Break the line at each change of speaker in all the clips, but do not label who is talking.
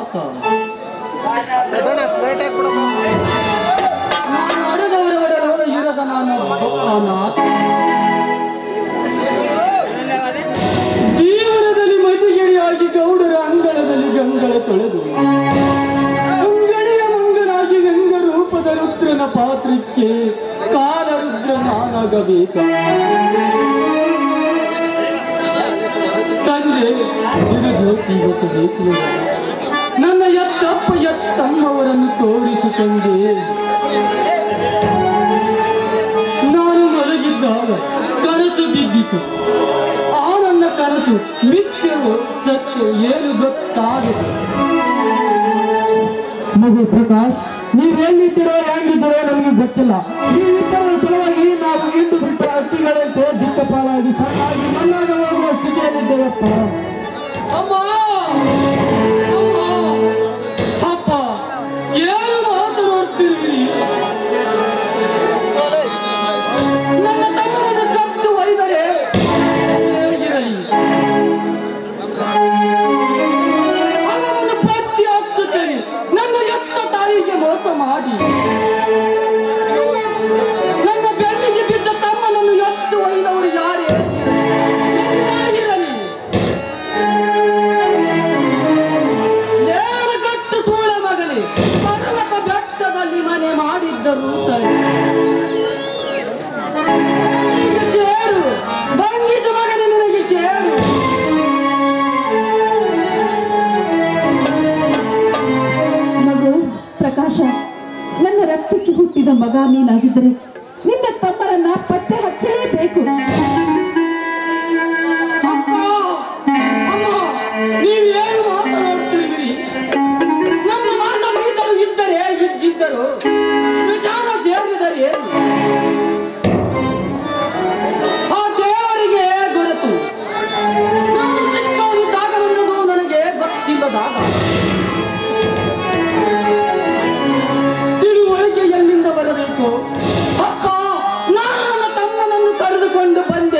ಅನಾಥ. ನಡೆದವರ ಇರದ ನಾನು ಅನಾಥ. ಜೀವನದಲ್ಲಿ ಮತಿಗೆಡಿಯಾಗಿ ಗೌಡರ ಅಂಗಳದಲ್ಲಿ ಗಂಗಳ ತೊಳೆದು ಅಂಗಡಿಯ ಮಂಗನಾಗಿ ವ್ಯಂಗ ರೂಪದ ರುದ್ರನ ಪಾತ್ರಕ್ಕೆ ಕಾಲ ರುದ್ರ ನಾನಾಗಬೇಕು. ತಂದೆ ಚಿರಜ್ಯೋತಿ ಬಸವೇಶ್ವರ ನನ್ನ ಎತ್ತಪ್ಪ ಎತ್ತಮ್ಮವರನ್ನು ತೋರಿಸಿಕೊಂಡೆ. ನಾನು ಮಲಗಿದ್ದಾಗ ಕನಸು ಬಿದ್ದಿತು. ಆ ನನ್ನ ಕನಸು ಮಿಥ್ಯವೋ ಸತ್ಯ ಏನು ಗೊತ್ತಾಗದು.
ಮಗು ಪ್ರಕಾಶ್, ನೀವೆಲ್ಲಿದ್ದೀರೋ ಹೆಂಗಿದ್ದೀರೋ ನಮಗೆ ಗೊತ್ತಿಲ್ಲ. ನೀವಿದ್ದರ ಸಲುವಾಗಿ ನಾವು ಇಂದು ಬಿಟ್ಟ ಅಕ್ಕಿಗಳಂತೆ ದಿಕ್ಕಪಾಲಾಗಿ ಸಾಕಾಗಿ ಮಣ್ಣಾಗ ಹೋಗುವ ಸ್ಥಿತಿಯಲ್ಲಿದ್ದೇವಪ್ಪ.
ಅಮ್ಮ ಅಪ್ಪ, ಏನು ಮಾತನಾಡ್ತೀರಿ? ನನ್ನ ತಮ್ಮನನ್ನು ಕತ್ತು ಒಯ್ದರೆ ಹೇಗಿರಲಿ? ಅವನನ್ನು ಪತ್ತೆ ಹಚ್ಚುತ್ತೇನೆ. ನನ್ನ ಎತ್ತ ತಾಯಿಗೆ ಮೋಸ ಮಾಡಿ ನನ್ನ ಬೆನ್ನಿಗೆ ಬಿದ್ದ ತಮ್ಮನನ್ನು ಎತ್ತು ಒಯ್ದವರು ಯಾರೇ ಹೇಗಿರಲಿ? ನೇರಗಟ್ಟು ಸೂಳ ಮಗನೇ, ಪರ್ವತ ಬೆಟ್ಟದಲ್ಲಿ ಮನೆ ಮಾಡಿದ್ದರು ಸರಿ. ಸೇರು ಬಂದಿದ್ದು ಮಗನೇ, ನಿನಗೆ ಸೇರು.
ಮಗು ಪ್ರಕಾಶ, ನನ್ನ ರಕ್ತಕ್ಕೆ ಹುಟ್ಟಿದ ಮಗ ನೀನಾಗಿದ್ದರೆ ನಿನ್ನ ತಮ್ಮರನ್ನ ಪತ್ತೆ ಹಚ್ಚಲೇಬೇಕು.
ಅಮ್ಮ, ನೀವೇನು ಮಾತನಾಡ್ತಿದ್ದೀರಿ? ನಮ್ಮ ಮಾತ ಮೀದರು ಇದ್ದರೆ ಇದ್ದಿದ್ದರು, ಸ್ಮಶಾನ ಸೇರಿದರೆ ಏನು? ಆ ದೇವರಿಗೆ ಗೊತ್ತು. ನಾನು ಚಿಕ್ಕವನಿದ್ದಾಗವೆಂಬುದು ನನಗೆ ಗೊತ್ತಿಲ್ಲದಾಗ ತಿಳುವಳಿಕೆ ಎಲ್ಲಿಂದ ಬರಬೇಕು? ಅಪ್ಪ, ನಾನು ನನ್ನ ತಮ್ಮನನ್ನು ಕರೆದುಕೊಂಡು ಬಂದೆ.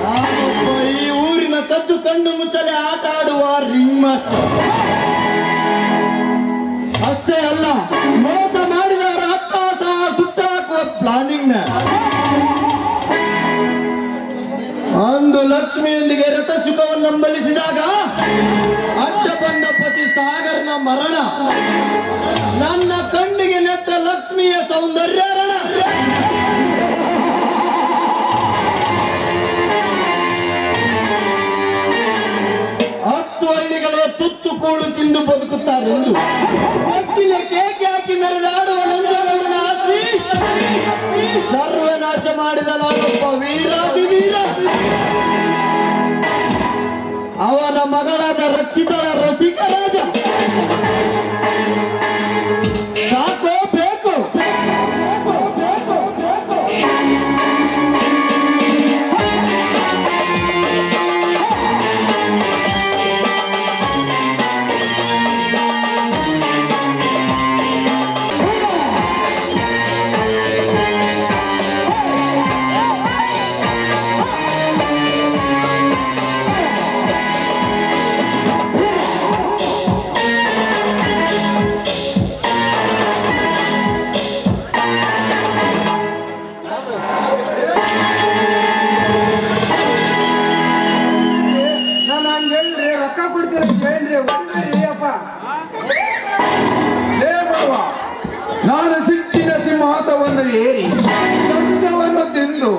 ನಾನೊಬ್ಬ ಈ ಊರಿನ ಕದ್ದು ಕಣ್ಣು ಮುಚ್ಚಲೆ ಆಟ ಆಡುವ ರಿಂಗ್ ಮಾಸ್ಟರ್. ಅಷ್ಟೇ ಅಲ್ಲ, ಮೋಸ ಮಾಡಿದವರ ಅಟ್ಟಾಸ ಸುಟ್ಟಾಕುವ ಪ್ಲಾನಿಂಗ್. ಅಂದು ಲಕ್ಷ್ಮಿಯೊಂದಿಗೆ ರಥ ಸುಖವನ್ನು ನಂಬಲಿಸಿದಾಗ ಅಡ್ಡ ಬಂದ ಪತಿ ಸಾಗರ್ನ ಮರಣ, ನನ್ನ ಕಣ್ಣಿಗೆ ನೆಟ್ಟ ಲಕ್ಷ್ಮಿಯ ಸೌಂದರ್ಯರಣ. ಹತ್ತು ಹಳ್ಳಿಗಳೇ ತುತ್ತು ಕೂಳು ತಿಂದು ಬದುಕುತ್ತಾರೆಂದು ಅಕ್ಕಿಲೆ ಕೇಕೆ ಹಾಕಿ ಮೆರೆದಾಡುವ ನಂಜಗೌಡನ ಆಸ್ತಿ ಸರ್ವನಾಶ ಮಾಡಿದ ನಾನೊಬ್ಬ ವೀರಾದಿ ವೀರ. ಅವನ ಮಗಳಾದ ರಕ್ಷಿತಳ ರಸಿಕ ರಾಜ. ಸಾಕೋ ಬೇಕು
ನಾನು ಸಿಟ್ಟಿನ ಸಿಂಹಾಸವನ್ನು ಏರಿ ಕಂಚವನ್ನು ತಿಂದು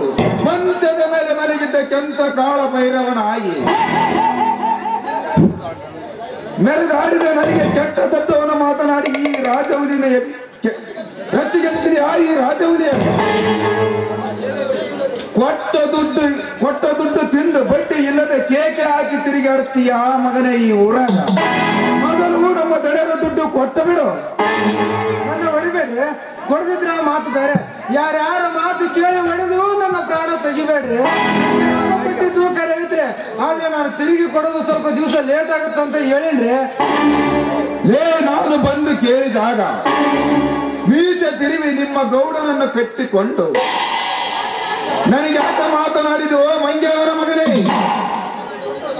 ಮಂಚದ ಮೇಲೆ ಮಲಗಿದ್ದ ಕೆಂಚ ಕಾಳ ಭೈರವನಾಗಿ ಮೆರೆದಾಡಿದ ನನಗೆ ಕೆಟ್ಟ ಶಬ್ದವನ್ನು ಮಾತನಾಡಿ ಈ ರಾಜಹುಲಿನ ರಚ್ಚಿಗೆನಿಸಿದ ಈ ರಾಜಹುಲಿಯನ್ನು ಕೊಟ್ಟ ದುಡ್ಡು ತಿಂದು ಬಡ್ಡಿ ಇಲ್ಲದೆ ಕೇಕೆ ಹಾಕಿ ತಿರುಗಾಡ್ತೀಯ ಮಗನೇ ಈ ಊರಾಗ. ಮೊದಲು ನಮ್ಮ ದಡರ ದುಡ್ಡು ಕೊಟ್ಟ ಬಿಡು.
ನನ್ನ ಹೊಡಿಬೇಡ್ರಿ, ಹೊಡೆದಿದ್ರೆ ಮಾತು ಬೇರೆ. ಯಾರ್ಯಾರ ಮಾತು ಕೇಳಿ ಹೊಡೆದು ನನ್ನ ಪ್ರಾಣ ತೆಗಿಬೇಡ್ರಿ. ಕೊಟ್ಟಿದ್ದು ಕರೆ ಐತ್ರಿ, ಆದ್ರೆ ನಾನು ತಿರುಗಿ ಕೊಡೋದು ಸ್ವಲ್ಪ ದಿವಸ ಲೇಟ್ ಆಗುತ್ತಂತ ಹೇಳಿನ್ರಿ.
ನಾನು ಬಂದು ಕೇಳಿದಾಗ ಬೀಜ ತಿರುವಿ ನಿಮ್ಮ ಗೌಡನನ್ನು ಕಟ್ಟಿಕೊಂಡು ನನಗೆ ಆತ ಮಾತನಾಡಿದು ಮಂಗ್ಯಾವರ ಮಗನೇ.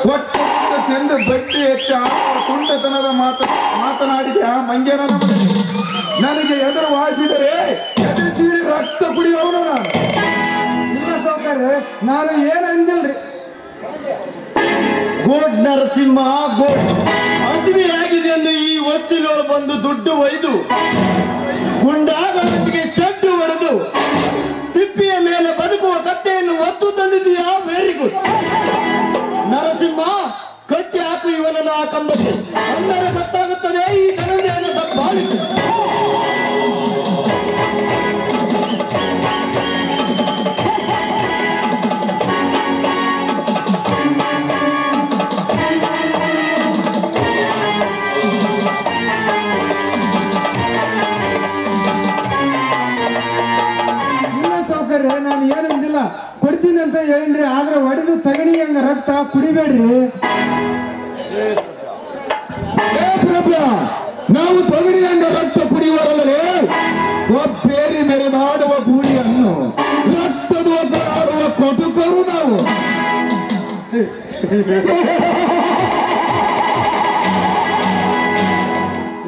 ಕೊಟ್ಟ ತಿಂದು ಬಡ್ಡಿ ಹೆಚ್ಚ ಕುಂಟತನದ ಮಾತನಾಡಿದ ಮಂಗ್ಯನ ಮಗನೇ. ನನಗೆ ಎದುರು ವಾಸಿದರೆ ಎದುರು ಸೀಳಿ ರಕ್ತ ಕುಡಿಯೋನು ನಾನು.
ಇಲ್ಲ ಸೌಕರ್ಯ, ನಾನು ಏನು ಅಂದಿಲ್ರಿ.
ಗೋಡ್ ನರಸಿಂಹ ಗೋಡ್ ಹಸಿವೆಯಾಗಿದೆ ಎಂದು ಈ ವಸ್ತಿನೊಳು ಬಂದು ದುಡ್ಡು ಒಯ್ದು ಗುಂಡಾಗಳೊಂದಿಗೆ ಶೆಡ್ಡು ಹೊಡೆದು ತಿಪ್ಪಿಯ ಮೇಲೆ ಬದುಕುವ ಕತ್ತೆಯನ್ನು ಒತ್ತು ತಂದಿದ್ದೀಯಾ? ವೆರಿ ಗುಡ್ ನರಸಿಂಹ, ಕಟ್ಟಿ ಹಾಕು ಇವನನ್ನು ಆ ಕಂಬಕ್ಕೆ. ಅಂದರೆ ಗೊತ್ತಾಗುತ್ತದೆ ಈ ಧನಂಜಯನ ಬಾಳಿಕೆ.
ನಾನು ಏನಂದಿಲ್ಲ, ಕೊಡ್ತೀನಿ ಅಂತ ಹೇಳಿನ್ರಿ. ಆದ್ರೆ ಹೊಡೆದು ತಗಣಿ ಹಂಗ ರಕ್ತ ಕುಡಿಬೇಡ್ರಿ.
ನಾವು ತೊಗಡಿ ಹಂಗ ರಕ್ತ ಕುಡಿಯುವರಲ್ಲೇ ಒಬ್ಬೇರಿ ಮೆರೆದಾಡುವ ಗೂಳಿಯನ್ನು ರಕ್ತದ ಆಡುವ ಕೊಟುಕರು ನಾವು.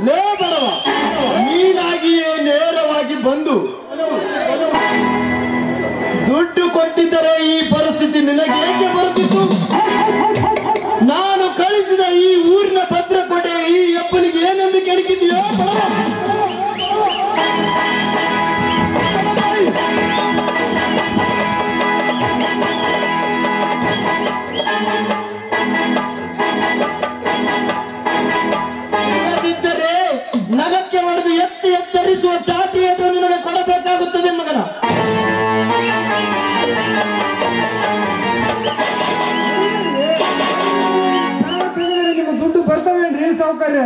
ಲೇ ಬಡವ, ನೀನಾಗಿಯೇ ನೇರವಾಗಿ ಬಂದು ದುಡ್ಡು ಕೊಟ್ಟಿದ್ದರೆ ಈ ಪರಿಸ್ಥಿತಿ ನಿನಗೆ ಏಕೆ ಬರುತ್ತಿತ್ತು? ನಾನು ಕಳಿಸಿದ ಈ ಊರಿನ ಭದ್ರಕೋಟೆ ಈ ಅಪ್ಪನಿಗೆ ಏನೆಂದು ಕೆಣಕಿದೆಯೋ? ಇಲ್ಲದಿದ್ದರೆ ನಗಕ್ಕೆ ಹೊಡೆದು ಎತ್ತಿ ಎಚ್ಚರಿಸುವ ಚಾಟಿಯನ್ನು ನಿನಗೆ ಕೊಡಬೇಕಾಗುತ್ತದೆ ಮಗನ.
ನಿಮ್ಮ ದುಡ್ಡು ಬರ್ತವೇನ್ರಿ ಸೌಕರ್ಯ?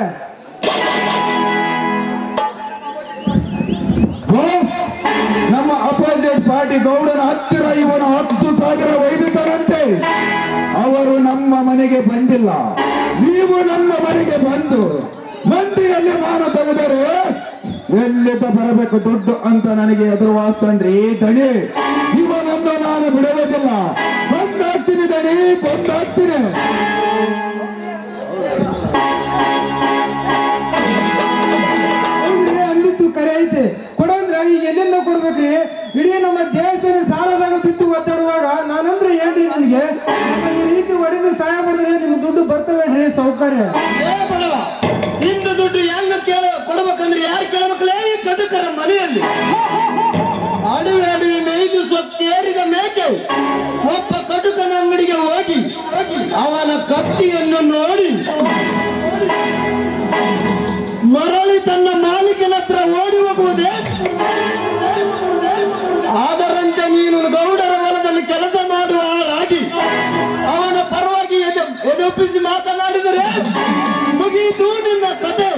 ನಮ್ಮ ಅಪೋಸಿಟ್ ಪಾರ್ಟಿ ಗೌಡನ ಹತ್ತಿರ ಇವನ 10,000 ಒಯ್ದಿದ್ದರಂತೆ. ಅವರು ನಮ್ಮ ಮನೆಗೆ ಬಂದಿಲ್ಲ, ನೀವು ನಮ್ಮ ಮನೆಗೆ ಬಂದು ಮಂದಿಯಲ್ಲಿ ಮಾನ ತೆಗೆದರೆ ಎಲ್ಲಿದ್ದ ಬರಬೇಕು ದುಡ್ಡು ಅಂತ ನನಗೆ ಎದುರು ವಾಸ್ತನ್ರಿ ದಣಿ. ಇವನನ್ನು ನಾನು ನಾನು ಬಿಡುವುದಿಲ್ಲ. ಕೊಂದಾಗ್ತೀನಿ ದಣಿ, ಕೊಂದಾಗ್ತೀನಿ.
ಅಂದಿತ್ತು ಕರೆ ಐತೆ. ಕೊಡಂದ್ರ ಈಗ ಎಲ್ಲಿಂದ ಕೊಡ್ಬೇಕ್ರಿ? ಇಡೀ ನಮ್ಮ ದೇಶದ ಸಾಲದಾಗ ಬಿದ್ದು ಒದ್ದಾಡುವಾಗ ನಾನಂದ್ರೆ ಏನ್ರಿ ನಿಮ್ಗೆ? ಈ ರೀತಿ ಹೊಡೆದು ಸಹಾಯ ಮಾಡಿದ್ರೆ ನಿಮ್ಗೆ ದುಡ್ಡು ಬರ್ತವೇನ್ರಿ ಸೌಕರ್ಯ?
ಬಡವ ಇಂದು ದುಡ್ಡು ಹೆಂಗ ಕೊಡ್ಬೇಕಂದ್ರೆ ಯಾರು ಕೇಳಬೇಕಲೇ? ಈ ಕಟುಕರ ಮನೆಯಲ್ಲಿ ಅಡವಿ ಮೇಯ್ದು ಸೊಕ್ಕೇರಿದ ಮೇಕೆ ಒಬ್ಬ ಕಟುಕನ ಅಂಗಡಿಗೆ ಹೋಗಿ ಅವನ ಕತ್ತಿಯನ್ನು ನೋಡಿ ಮರಳಿ ತನ್ನ ಮಾಲೀಕನ ಹತ್ರ ಓಡಿ ಹೋಗುವುದೇ? ಅದರಂತೆ ನೀನು ಗೌಡರ ಹೊಲದಲ್ಲಿ ಕೆಲಸ ಮಾಡುವ ಹಾಗಾಗಿ ಅವನ ಪರವಾಗಿ ಎದುರಿಸಿ ಮಾತನಾಡಿದರೆ ಮುಗಿಯಿತು ನಿನ್ನ ಕತೆ.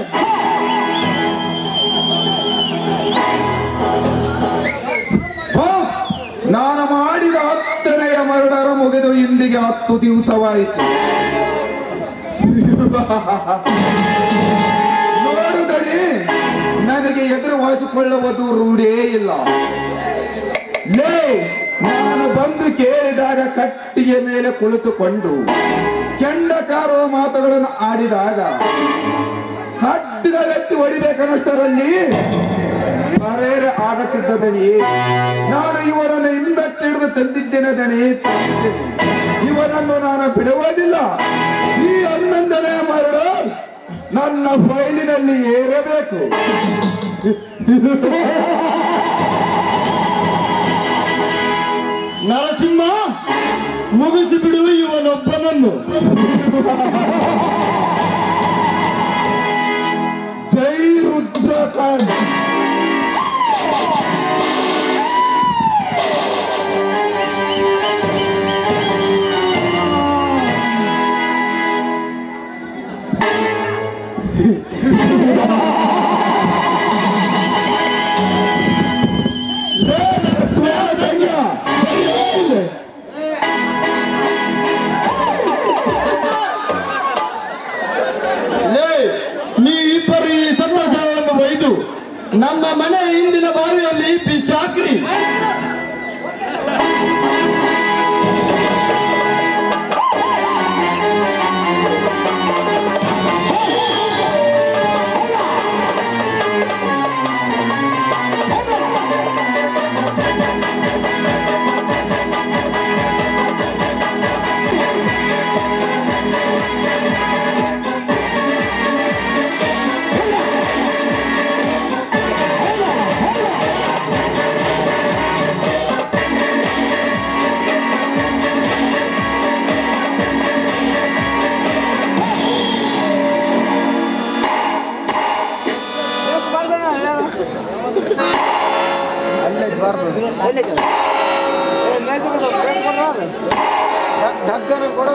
ನಾನು ಮಾಡಿದ 10ನೆಯ ಮರ್ಡರ್ ಮುಗಿದು ಇಂದಿಗೆ 10 ದಿವಸವಾಯಿತು. ನೋಡುದಡಿ, ನನಗೆ ಎದುರು ವಾಸಿಕೊಳ್ಳುವುದು ರೂಢೇ ಇಲ್ಲ. ಲೇ, ನಾನು ಬಂದು ಕೇಳಿದಾಗ ಕಟ್ಟಿಗೆ ಮೇಲೆ ಕುಳಿತುಕೊಂಡು ಕೆಂಡ ಕಾರುವ ಮಾತುಗಳನ್ನು ಆಡಿದಾಗ ಕಟ್ಟಿಗೆತ್ತಿ ಹೊಡಿಬೇಕನ್ನಷ್ಟರಲ್ಲಿ ಬರೇರೆ ಆಗತ್ತಿದ್ದ ದಣಿ. ನಾನು ಇವನನ್ನು ಹಿಂದಕ್ಕೆ ಹಿಡಿದು ತಂದಿದ್ದೇನೆ ದಣಿ, ಇವನನ್ನು ನಾನು ಬಿಡುವುದಿಲ್ಲ. ಈ 11ನೇ ಮರಳು ನನ್ನ ಫೈಲಿನಲ್ಲಿ ಏರಬೇಕು.
ನರಸಿಂಹ, ಮುಗಿಸಿ ಬಿಡು ಇವನೊಬ್ಬನನ್ನು.
ಜೈ ರುದ್ರಕಾಂಡ.
ನೀ ಇಬ್ಬರು ಈ ಸಂತೋಷವನ್ನು ಒಯ್ದು ನಮ್ಮ ಮನೆ ಹಿಂದಿನ ಬಾವಿಯಲ್ಲಿ ಬಿಸಾಕ್ರಿ.
ಢಕ್ಕನ ಕೊಡ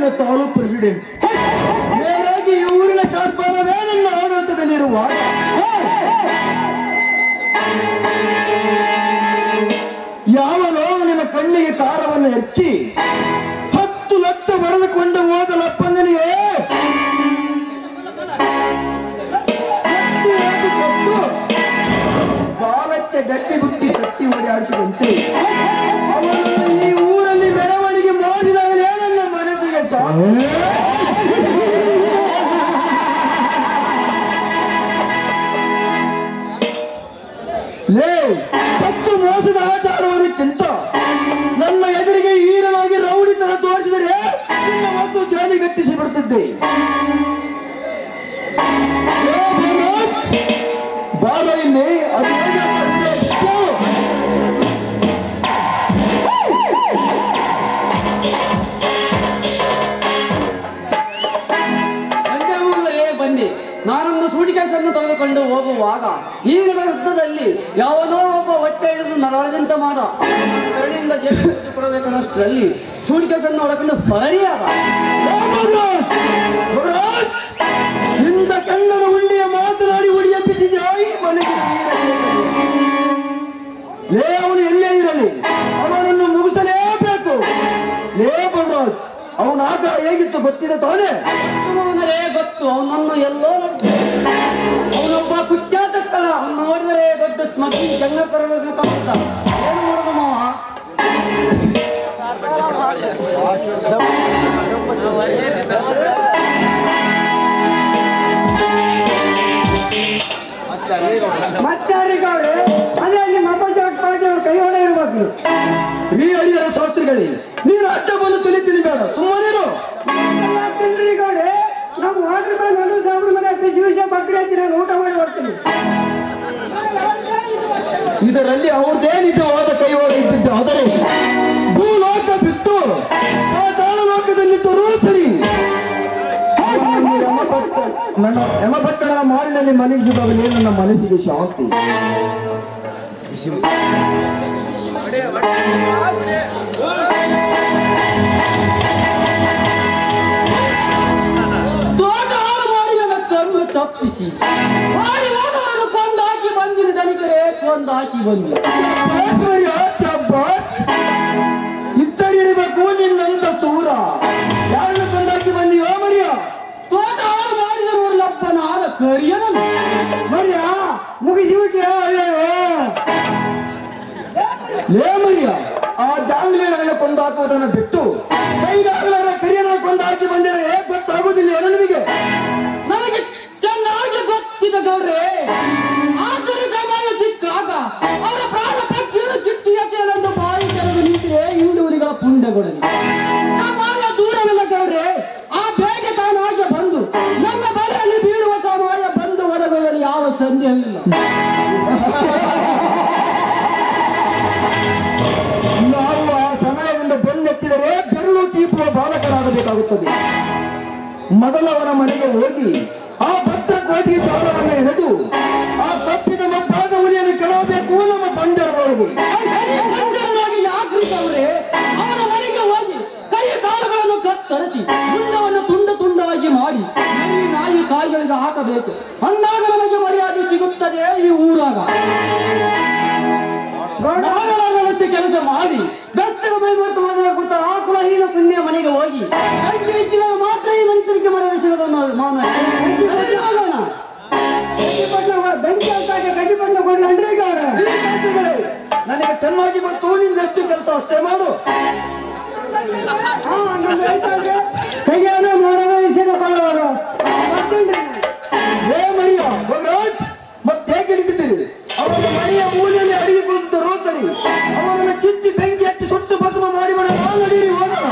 ಊರಿನ ತಾಲೂಕು ಪ್ರೆಸಿಡೆಂಟ್. ಮೇಲಾಗಿ ಈ ಊರಿನ ಕಾರ್ಪಾಲವೇ ನನ್ನ ಆಡಳಿತದಲ್ಲಿರುವ ಯಾವನೋ ನಿನ್ನ ಕಣ್ಣಿಗೆ ಕಾರವನ್ನು ಹೆಚ್ಚಿ 10 ಲಕ್ಷ ಬರೆದುಕೊಂಡು ಹೋದಲಪ್ಪಂಗನಿಗೆ ಬಾಲಕ್ಕೆ ಗಟ್ಟಿಗುಟ್ಟಿ ಕಟ್ಟಿ ಓಡಾಡಿಸಿದಂತೆ ಅವನು ಈ ಊರಲ್ಲಿ ಮೆರವಣಿಗೆ ಮಾಡಿದಾಗಲೇ ನನ್ನ ಮನಸ್ಸಿಗೆ ಕತ್ತು ಮೋಸದ ಆಟ ಆಡುವುದಕ್ಕಿಂತ ನನ್ನ ಎದುರಿಗೆ ಹೀರನಾಗಿ ರೌಡಿತನ ತೋರಿಸಿದರೆ ಮತ್ತು ಜಾಲಿಗಟ್ಟಿಸಿ ಬಿಡುತ್ತಿದ್ದೆ. ಬಾರ ಇಲ್ಲಿ ಅದು
ಬನ್ನಿ. ನಾನೊಂದು ಸೂಟಿಕೇಸನ್ನು ತೆಗೆದುಕೊಂಡು ಹೋಗುವಾಗ ಈ ರಸ್ತೆಯಲ್ಲಿ ಯಾವನೋ ಒಬ್ಬ ಹೊಟ್ಟೆ ಹಿಡಿದು ನರಳದಂತ ಮಾಡ ಕರಡಿಯಿಂದ ಜೇನು ಕೊಡಬೇಕನ್ನಷ್ಟರಲ್ಲಿ ಸೂಟಿಕೇಸನ್ನು ಹೊಡಕೊಂಡು ಪರಿಯಾದ
ಇಂಥ ಕಣ್ಣದ ಉಂಡಿಯ ಮಾತನಾಡಿ ಉಡಿಯಪ್ಪಿಸಿದ ಅವನು ಎಲ್ಲೇ ಇರಲಿ ಅವನನ್ನು ಮುಗಿಸಲೇಬೇಕು. ಬಲರಾಜ್ ಅವನ ಆಕಾರ ಹೇಗಿತ್ತು ಗೊತ್ತಿದೆ ತಾನೇ?
ಗೊತ್ತು. ಅವನನ್ನು ಎಲ್ಲೋ ಅವನೊಬ್ಬ ಕುಖ್ಯಾತ ಕಲ. ಅವನು ನೋಡಿದರೆ ದೊಡ್ಡ ಸ್ಮಗ್ಲಿಂಗ್ ಜಂಗಕರನ್ನು ಕಾಣುತ್ತ ಏನು ಮಾಡೋದು ಮಾವ?
ಮತ್ತಾರಿಗೌಡ್ರೆ ಅದೇ ನಿಮ್ಮ ಅಪ್ಪ ಪಾಟಿ ಅವ್ರ ಕೈ ಹೊಡೆ ಇರ್ಬೇಕು.
ಈ ಅಡಿಯರ ಶಾಸ್ತ್ರಿಗಳಿಗೆ ನೀನು ಅಡ್ಡ ಬಂದು ತುಲಿತೀನಿ ಬೇಡ, ಸುಮ್ಮನಿರು.
ಗೌಡ್ರೆ ನಮ್ಮ ವಾಟರ್ ಬ್ಯಾಂಕ್ ಒಂದು ಸಾವಿರ ಮನೆ ದಿವಸ ಬಕ್ರಿ ಹಚ್ಚಿ ನಾನು ಊಟ ಮಾಡಿ ಬರ್ತೀನಿ.
ಇದರಲ್ಲಿ ಅವ್ರದೇ ನಿಜವಾದ ಕೈವಾಡ ಇದ್ದಿದ್ದು. ಆದರೆ ಭೂಲೋಕ ಬಿಟ್ಟು ಆ ತಾಳಲೋಕದಲ್ಲಿದ್ದರೂ ಸರಿ ಯಮಪಟ್ಟಣದ ಮಾರಿನಲ್ಲಿ ಮಲಗಿಸಿದಾಗಲೇ ನನ್ನ ಮನಸ್ಸಿಗೆ ಶಾಂತಿ.
ತೋಟ ಹಾಳು ಮಾಡಿ ನನ್ನ ಕಣ್ಣು ತಪ್ಪಿಸಿ ಮಾಡಿ ಹೋದವರನ್ನು ಕೊಂದಾಕಿ ಬಂದಿನ ಧನಿಕರೇ ಕೊಂದಾಕಿ ಬಂದು
ಇದ್ದರಿರಬೇಕು ನಿನ್ನಂತ ಸೂರ. ಯಾರನ್ನು ಕೊಂದಾಕಿ ಬಂದಿಯೋ ಮರಿಯ?
ತೋಟ ಹಾಳು ಮಾಡಿದವರಲ್ಲಪ್ಪನಾದ ಕರಿಯನನ್ನು
ಮರಿಯ ಮುಗಿಸಿಬಿಟ್ಯಾ?
ಲೇ ಮರಿಯ, ಆ ಜಾಂಗ್ಲಿಯನ್ನು ಕೊಂದಾಕುವುದನ್ನು ಬಿಟ್ಟು ಕೈಗಾಗಲಾರ ಕರಿಯನನ್ನು ಕೊಂದಾಕಿ ಬಂದಿರೋ ಹೇಗೆ ಗೊತ್ತಾಗುವುದಿಲ್ಲ ಏನೋ ನಿಮಗೆ?
ನನಗೆ ಚೆನ್ನಾಗಿ ಗೊತ್ತಿದೆ ಗೌಡ್ರೆ. ಆತರ ಸಮಯ ಸಿಕ್ಕಾಗ ಅವರ ಪ್ರಾಣ ಪಕ್ಷಿಯನ್ನು ಕಿತ್ತಿ ಎಸೆಯಲೆಂದು ಬಾಯಿ ತೆರೆದು ನಿಂತಿದೆ ಹಿಂಡುವಲಿಗಳ ಪುಂಡಗೊಡಲಿ. ಸಮಯ ದೂರವಿಲ್ಲ ಗೌಡ್ರೆ. ಆ ಬೇಟೆ ತಾನಾಗೆ ಬಂದು ನಮ್ಮ ಬಲೆಯಲ್ಲಿ ಬೀಳುವ ಸಮಯ ಬಂದು ಒದಗೊಳ್ಳಲು ಯಾವ ಸಂದೇಹವಿಲ್ಲ.
ನಾವು ಆ ಸಮಯದಿಂದ ಬೆನ್ನೆತ್ತಿದರೆ ಬೆರಳು ಚೀಪುವ ಬಾಲಕರಾಗಬೇಕಾಗುತ್ತದೆ. ಮೊದಲವನ ಮನೆಗೆ ಹೋಗಿ ಆ ಭದ್ರಕೋಟಿಗೆ ಚಾಲವನ್ನು ಎಳೆದು ಆ ತಪ್ಪಿದ ಮಬ್ಬಾದ ಹುಲಿಯನ್ನು ಕೆಳಬೇಕು ನಮ್ಮ ಪಂಜರದೊಳಗೆ.
ಯಾಕ್ರಿದವ್ರೆ ಅವನ ಮನೆಗೆ ಹೋಗಿ ಕೈಯ ಕಾಲುಗಳನ್ನು ಕತ್ತರಿಸಿ ಮುಂಡವನ್ನು ತುಂಡು ತುಂಡಾಗಿ ಮಾಡಿ ನಾಯಿ ಕಾಯಿಗಳಿಗೆ ಹಾಕಬೇಕು. ಅಂದಾಗ ನಮಗೆ ಮರ್ಯಾದೆ ಸಿಗುತ್ತದೆ ಈ ಊರಾಗ. ಕೆಲಸ ಮಾಡಿ ಬೆಚ್ಚಗ ಮೈ ಮತ್ತು ಮಾತನಾಡ್ಕೊತ ಆ ಕುಲಹೀನ ಪುಣ್ಯ ಮನೆಗೆ ಹೋಗಿ ಕೈಗೆ ಹೆಚ್ಚಿನ ಮಾತ್ರ ಈ ಮನಿತನಿಗೆ ಮರ್ಯಾದೆ ಸಿಗೋದು ಮಾನ
ಬೆಂಕಿ ಅಂತಾಗೆ ಕಟ್ಟಿಪಟ್ಟು ಕೊಂಡು
ನನಗೆ ಚೆನ್ನಾಗಿ ಮತ್ತು ನಿಂದಷ್ಟು ಕೆಲಸ ಅಷ್ಟೇ ಮಾಡು.
ಕೈಯನ್ನು ಮಾಡೋದು ಇಸಿದುಕೊಳ್ಳುವರು.
ಹೇ ಮರಿಯ ಭಗರಾಜ್, ಮತ್ತೆ ಹೇಗೆ ಹಿಡಿದಿದ್ದೀರಿ? ಅವನ ಮನೆಯ ಮೂಲೆಯಲ್ಲಿ ಅಡಿಗೆ ಕುಳಿತರು ಸರಿ, ಅವನನ್ನು ಕಿತ್ತಿ ಬೆಂಕಿ ಹಚ್ಚಿ ಸುಟ್ಟು ಭಸ್ಮ ಮಾಡಿ ಬಿಡ. ನಡೀರಿ ಹೋಗೋಣ.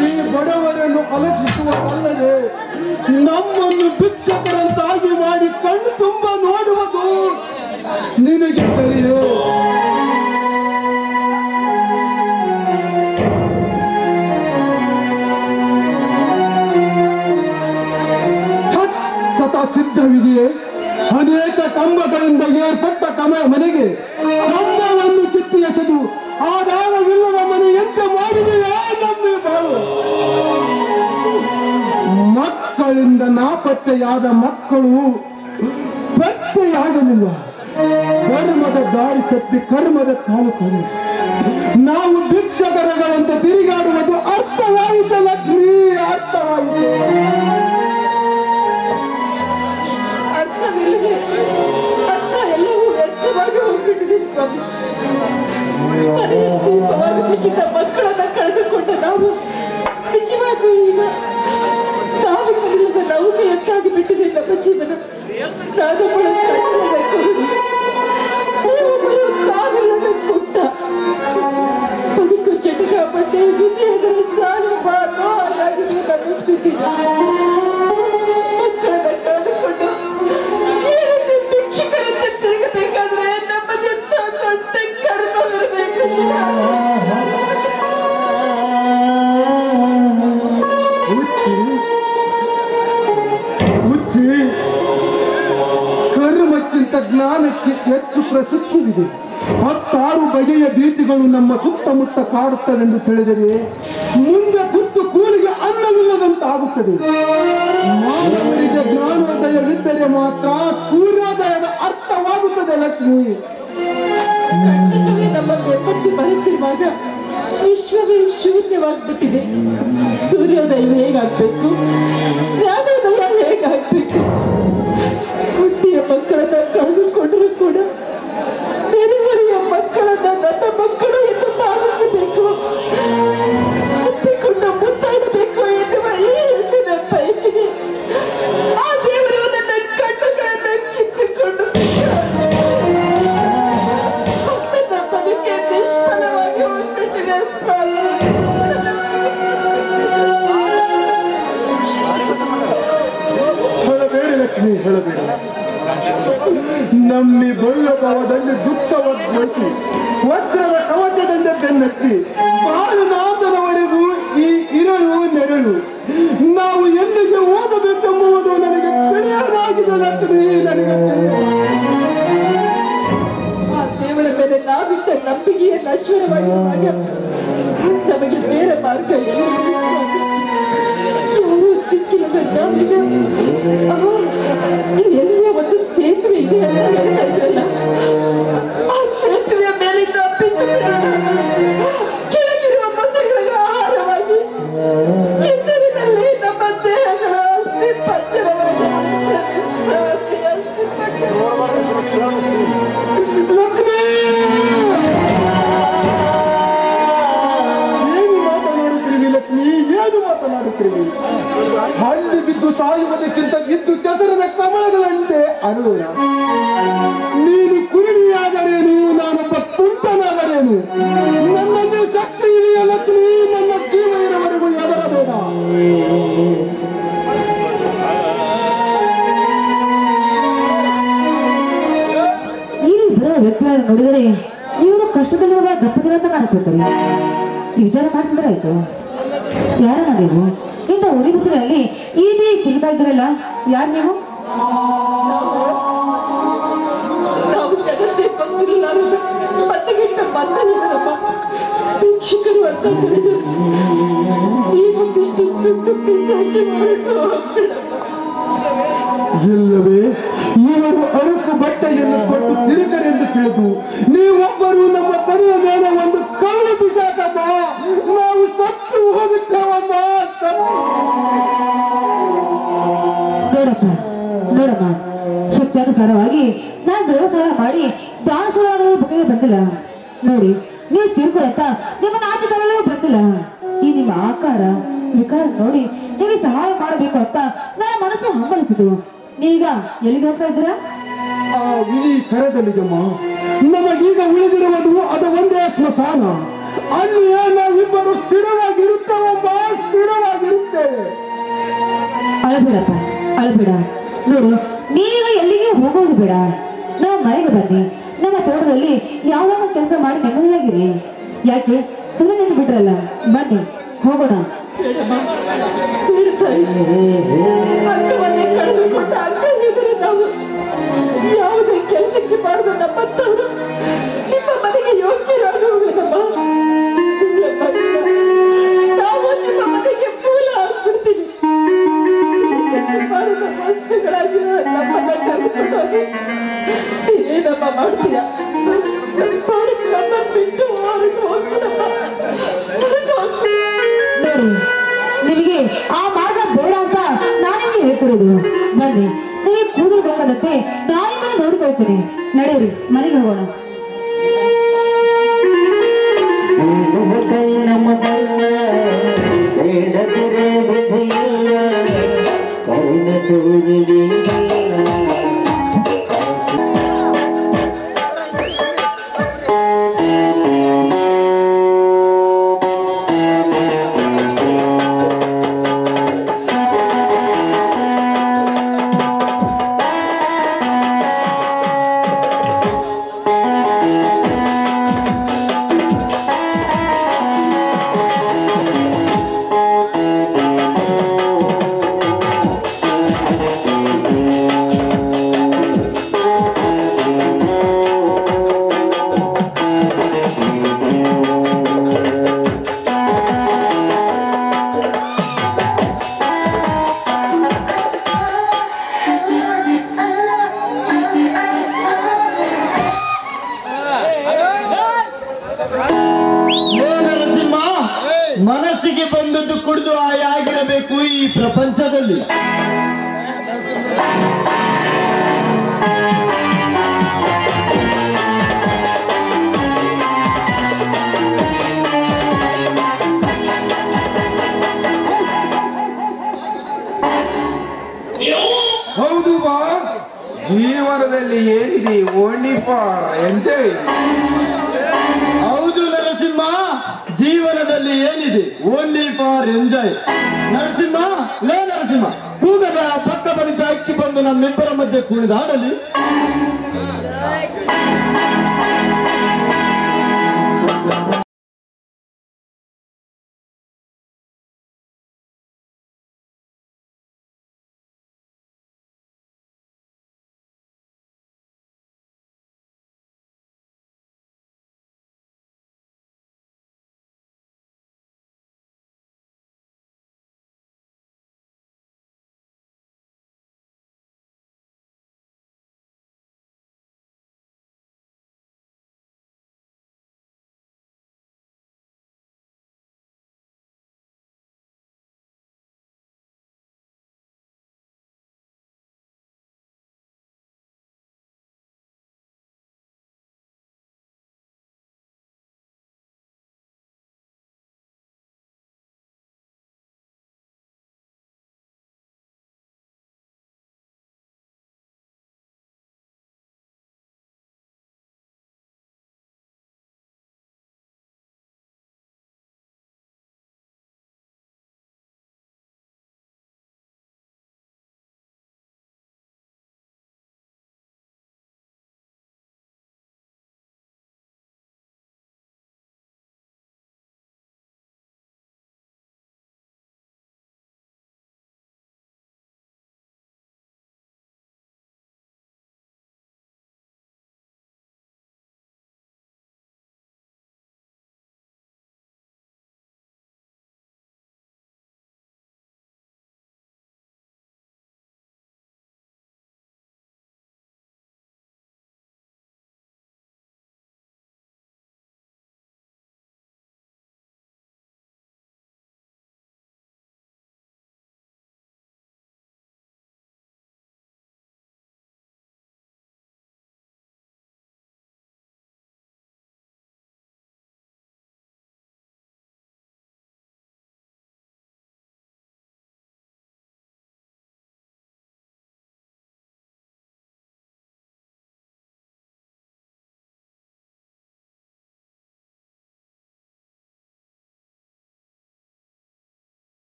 ಈ ಬಡವರನ್ನು ಅಲಕ್ಷಿಸುವುದಲ್ಲದೆ ನಮ್ಮನ್ನು ಭಿಕ್ಷಕರಂತಾಗಿ ಮಾಡಿ ಕಣ್ಣು ತುಂಬ ನೋಡುವುದು ನಿನಗೆ ಸರಿಯೇ? ಸತಾ ಸಿದ್ಧವಿದೆಯೇ? ಅನೇಕ ಕಂಬಗಳಿಂದ ಏರ್ಪಟ್ಟ ಮನೆಗೆ ಕಂಬವನ್ನು ಕಿತ್ತಿ ಎಸೆದು ಆಧಾರವಿಲ್ಲದ ಮನೆಯಂತೆ ಮಾಡಿದೆಯೇ ನಮ್ಮಿ ಬಾಳು? ಮಕ್ಕಳಿಂದ ನಾಪತ್ತೆಯಾದ ಮಕ್ಕಳು ಪತ್ತೆಯಾಗಲಿಲ್ಲ. ಧರ್ಮದ ದಾರಿ ತಪ್ಪಿ ಕರ್ಮದ ಕಾಲು ಕಣ್ಣು ನಾವು ಭಿಕ್ಷಕರಗಳಂತೆ ತಿರುಗಾಡುವುದು ಅರ್ಥವಾಯಿತು ಲಕ್ಷ್ಮೀ, ಅರ್ಥವಾಯಿತು.
ಅರ್ಥವಿಲ್ಲದೆ ಅರ್ಥ ಎಲ್ಲವೂ ವ್ಯರ್ಥವಾಗಿ ಹೋಗ್ಬಿಟ್ಟಿದೆ ಸ್ವಾಮಿ. ದೀಪವಾಗಬೇಕಿದ್ದ ಮಕ್ಕಳನ್ನ ಕಳೆದುಕೊಂಡ ನಾವು ನಿಜವಾಗೂ ಈಗ ನಾವು ಕಲಿಯದ ನೌಕೆಯಂತಾಗಿ ಬಿಟ್ಟಿದೆ ನಮ್ಮ ಜೀವನ. ನಾನೊಬ್ಬಳು ಕಣ್ಣಲ್ಲದ ಕುರುಡಿ, ನೀವೊಬ್ಬಳು ಕಾವಿಲ್ಲದ ಪುಟ್ಟ. ಬದುಕು ಚಟಕಾಪಟ್ಟೆ ವಿದ್ಯೆಗಳ ಸಾಲು ಬಾರೋ ಆಗಿದೆ ನನ್ನ ಸ್ಥಿತಿ. ಮಕ್ಕಳನ್ನ ಕಳೆದುಕೊಂಡು ಈ ರೀತಿ ಭಿಕ್ಷುಕರಂತೆ ತಿರುಗಬೇಕಾದ್ರೆ ನಮ್ಮದೆಂತ ದೊಡ್ಡ ಕರ್ಮವಿರಬೇಕು.
ಕರ್ಮಕ್ಕಿಂತ ಜ್ಞಾನಕ್ಕೆ ಹೆಚ್ಚು ಪ್ರಶಸ್ತಿವಿದೆ. 16 ಬಗೆಯ ಭೀತಿಗಳು ನಮ್ಮ ಸುತ್ತಮುತ್ತ ಕಾಡುತ್ತವೆಂದು ತಿಳಿದರೆ ಮುಂದೆ ತುತ್ತು ಕೂಲಿಗೆ ಅನ್ನವಿಲ್ಲದಂತಾಗುತ್ತದೆ. ಮಾನವರಿಗೆ ಜ್ಞಾನೋದಯವಿದ್ದರೆ ಮಾತ್ರ ಸೂರ್ಯೋದಯದ ಅರ್ಥವಾಗುತ್ತದೆ ಲಕ್ಷ್ಮಿ.
ಕಣ್ಣುಗಳೇ ನಮ್ಮ ಬೆಪ್ಪತ್ತಿ ಬರುತ್ತಿರುವಾಗ ವಿಶ್ವವೇ ಶೂನ್ಯವಾಗ್ಬಿಟ್ಟಿದೆ. ಸೂರ್ಯೋದಯ ಹೇಗಾಗ್ಬೇಕು, ಜ್ಞಾನೋದಯ ಹೇಗಾಗ್ಬೇಕು? ಹುಟ್ಟಿಯ ಮಕ್ಕಳನ್ನ ಕಳೆದುಕೊಂಡರೂ ಕೂಡ ನೆರೆಹೊರೆಯ ಮಕ್ಕಳನ್ನ ನನ್ನ ಮಕ್ಕಳು ಎಂದು ಭಾವಿಸಬೇಕು, ಹತ್ತಿಕೊಂಡ ಮುತ್ತಾಡಬೇಕು ಎನ್ನುವ ಈ ಹೆಣ್ಣಿನ ಬಯಕೆಗೆ ಆ ದೇವರು ನನ್ನ ಕಣ್ಣುಗಳನ್ನ ಕಿತ್ತುಕೊಂಡು ನನ್ನ ಬದುಕೆ ನಿಷ್ಫಲವಾಗಿ ಹೋಗ್ಬಿಟ್ಟಿದೆ ಸ್ವಾಮಿ.
ಹೇಳಬೇಡಿ ಲಕ್ಷ್ಮಿ, ಹೇಳಬೇಡಿ. ನಮ್ಮಿ ಭವ್ಯ ಭಾವದಲ್ಲಿ ದುಃಖವದ್ವಸಿ ವಜ್ರದ ಕವಚದಿಂದ ಬೆನ್ನತ್ತಿ ಬಾಳುನಾಥದವರೆಗೂ ಈ ಇರಳು ನೆರಳು ನಾವು ಎಲ್ಲಿಗೆ ಓದಬೇಕೆಂಬುದು ನನಗೆ ತಿಳಿಯಲಾಗಿದೆ ಲಕ್ಷ್ಮಿ, ನನಗೆ
ಆ ದೇವರ ಮೇಲೆ ನಾವಿಟ್ಟ ನಂಬಿಕೆಯ ನಶ್ವರವಾಗಿರುವಾಗ ನಮಗೆ ಬೇರೆ ಮಾರ್ಗ ಎಲ್ಲಿದೆ ಸ್ವಾಮಿ? ಯಾರೂ ದಿಕ್ಕಿಲ್ಲದ ನಮಗೆ ಇನ್ನೆಲ್ಲಿಯ ಒಂದು ಸೇತುವೆ ಇದೆ ಅಂತ ಹೇಳ್ತಾ ಇದ್ರಲ್ಲ, ಆ ಸೇತುವೆಯ ಮೇಲಿಂದ ಬಿದ್ದು ಕೆಳಗಿರುವ ಮೊಸಳೆಗಳ ಆಹಾರವಾಗಿ ಕೆಸರಿನಲ್ಲಿ ನಮ್ಮ ದೇಹಗಳ ಅಸ್ಥಿ ಪಂಜರವಾಗಿ
ಲಕ್ಷ್ಮಿ ಏನು ಮಾತನಾಡುತ್ತೀರಿ ಲಕ್ಷ್ಮಿ, ಏನು ಮಾತನಾಡುತ್ತೀರಿ? ಹಳ್ಳಿ ಬಿದ್ದು ಸಾಯುವುದಕ್ಕಿಂತ ಇದ್ದು ಕೆಸರದ ಕಮಲಗಳಂತೆ ಅರುಣ. ನೀನು ಕುರುಡಿಯಾದರೇನು, ನಾನೊಬ್ಬ ಕುಂಟನಾದರೇನು? ನನ್ನಲ್ಲಿ ಶಕ್ತಿ ಇದೆಯ ಲಕ್ಷ್ಮಿ, ನನ್ನ ಜೀವ ಇರುವವರೆಗೂ ಎದರಬೇಡ.
ನೀವಿಬ್ಬರ ವ್ಯಕ್ತಿಗಳ ನೋಡಿದರೆ ಇವರು ಕಷ್ಟದಲ್ಲಿರುವ ದಪ್ಪಗಿರಂತ ಕಾಣಿಸುತ್ತಾರೆ. ಈ ವಿಚಾರ ಮಾಡಿಸಿದ್ರೆ ಆಯ್ತು. ಯಾರನ್ನ ನೀವು? ಇಂಥ ಉರಿ ಬಿಸಿಲಲ್ಲಿ ಈ ರೀತಿ ತಿರುಗ್ತಾ ಇದ್ದೀರಲ್ಲ, ಯಾರು ನೀವು?
ನಾವು ಜಗತ್ತೇ ಗೊತ್ತಿರಲಾರದ ಮತಗಿಂತ ಬಂದಲಿಲ್ಲರಮ್ಮ ಭಿಕ್ಷುಕರು ಅಂತ ತಿಳಿದು ಈ ಒಂದಿಷ್ಟು ದುಡ್ಡು ಪಿಸಾಕಿ ಹೊರಟು ಹೋಗ್ಬಿಡಮ್ಮ.
ಇಲ್ಲವೇ ಇವರು ಅರುಕು ಬಟ್ಟೆಯನ್ನು ಕೊಟ್ಟು ತಿರುಗರೆಂದು ತಿಳಿದು ನೀವೊಬ್ಬರು ನಮ್ಮ ತಲೆಯ ಮೇಲೆ ಒಂದು ಕಲ್ಲು ಬಿಸಾಕಮ್ಮ, ನಾವು ಸತ್ತು
ನೋಡಮ್ಮ, ಶಕ್ತಿಯಾನುಸಾರವಾಗಿ ನಾನು ವ್ಯವಸಾಯ ಮಾಡಿ ದಾನಶೂಲವಾಗಲು ಬಗ್ಗೆ ಬಂದಿಲ್ಲ. ನೋಡಿ, ನೀವು ತಿರ್ಕೊಳತ್ತ ನಿಮ್ಮನ್ನ ಆಚೆ ಬರಲು ಬಂದಿಲ್ಲ. ಈ ನಿಮ್ಮ ಆಕಾರ ವಿಕಾರ ನೋಡಿ ನಿಮಗೆ ಸಹಾಯ ಮಾಡಬೇಕು ಅಂತ ನನ್ನ ಮನಸ್ಸು ಹಂಬಲಿಸಿತು. ನೀವೀಗ ಎಲ್ಲಿಗೆ ಹೋಗ್ತಾ ಇದ್ದೀರಾ?
ಆ ವಿಧಿ ಕರೆದಲ್ಲಿಗಮ್ಮ. ನಮಗೀಗ ಉಳಿದಿರುವುದು ಅದು ಒಂದೇ ಸ್ಮಶಾನ. ಅಲ್ಲಿಯೇ ನಾವಿಬ್ಬರು ಸ್ಥಿರವಾಗಿರುತ್ತೇವಮ್ಮ, ಸ್ಥಿರವಾಗಿರುತ್ತೇವೆ.
ಅಳಬೇಡಪ್ಪ, ಅಳಬೇಡ. ನೋಡು, ನೀವೀಗ ಎಲ್ಲಿಗೆ ಹೋಗೋದು ಬೇಡ. ನಮ್ಮ ಮನೆಗೆ ಬನ್ನಿ. ನಮ್ಮ ತೋಟದಲ್ಲಿ ಯಾವಾಗ ಕೆಲಸ ಮಾಡಿ ನೆಮ್ಮದಿಯಾಗಿರಿ. ಯಾಕೆ ಸುಮ್ಮನೆ ನಿಂತು ಬಿಟ್ರಲ್ಲ? ಬನ್ನಿ ಹೋಗೋಣ.
ಅಕ್ಕವನ್ನೇ ಕಳೆದುಕೊಂಡ ಅಕ್ಕ ಎದುರು ನಾವು ಯಾವುದೇ ಕೆಲಸಕ್ಕೆ ಬಾರದು ನಮ್ಮಂತವರು ನಿಮ್ಮ ಮನೆಗೆ ಯೋಗ್ಯರಾಗುವುದಮ್ಮ. ನಾವು ನಿಮ್ಮ ಮನೆಗೆ ಮೂಲ ಆಗ್ಬಿಡ್ತೀವಿ. ಬಾರದ ವಸ್ತುಗಳಾಗಿ ನಮ್ಮನ್ನ ಕರೆದುಕೊಂಡು ಹೋಗಿ ಏನಮ್ಮ ಮಾಡ್ತೀಯ? ನಮ್ಮ ಬಿಟ್ಟು ಹೋಗ್ಬಿಡಮ್ಮ.
ನೋಡಿ, ನಿಮಗೆ ಆ ಮಾರ್ಗ ಬೇಡ ಅಂತ ನಾನಿಗೆ ಹೇಳ್ತಿರೋದು. ಬನ್ನಿ, ನಿಮಗೆ ಕೂದಲು ಹೋಗದಂತೆ ನಾನಿಮ್ಮನ್ನು ನೋಡಿಕೊಳ್ತೀನಿ. ನಡೆಯಿರಿ, ಮನೆಗೆ ಹೋಗೋಣ.
ಮನಸ್ಸಿಗೆ ಬಂದದ್ದು ಕುಡಿದು ಆಗಿರಬೇಕು ಈ ಪ್ರಪಂಚದಲ್ಲಿ.
ಹೌದು ಬಾ, ಜೀವನದಲ್ಲಿ ಏನಿದೆ ಓನ್ಲಿ ಫಾರ್ ಎಂಜಾಯ್.
ಹೌದು ನರಸಿಂಹ, ಜೀವನದಲ್ಲಿ ಏನಿದೆ ಓನ್ಲಿ ಫಾರ್ ಎಂಜಾಯ್. ನರಸಿಂಹ, ಲೇ ನರಸಿಂಹ, ಕೂಗದ ಪಕ್ಕ ಬಲಿತ ಅಕ್ಕಿ ಬಂದು ನಮ್ಮಿಬ್ಬರ ಮಧ್ಯೆ ಕುಣಿದಾಡಲಿ.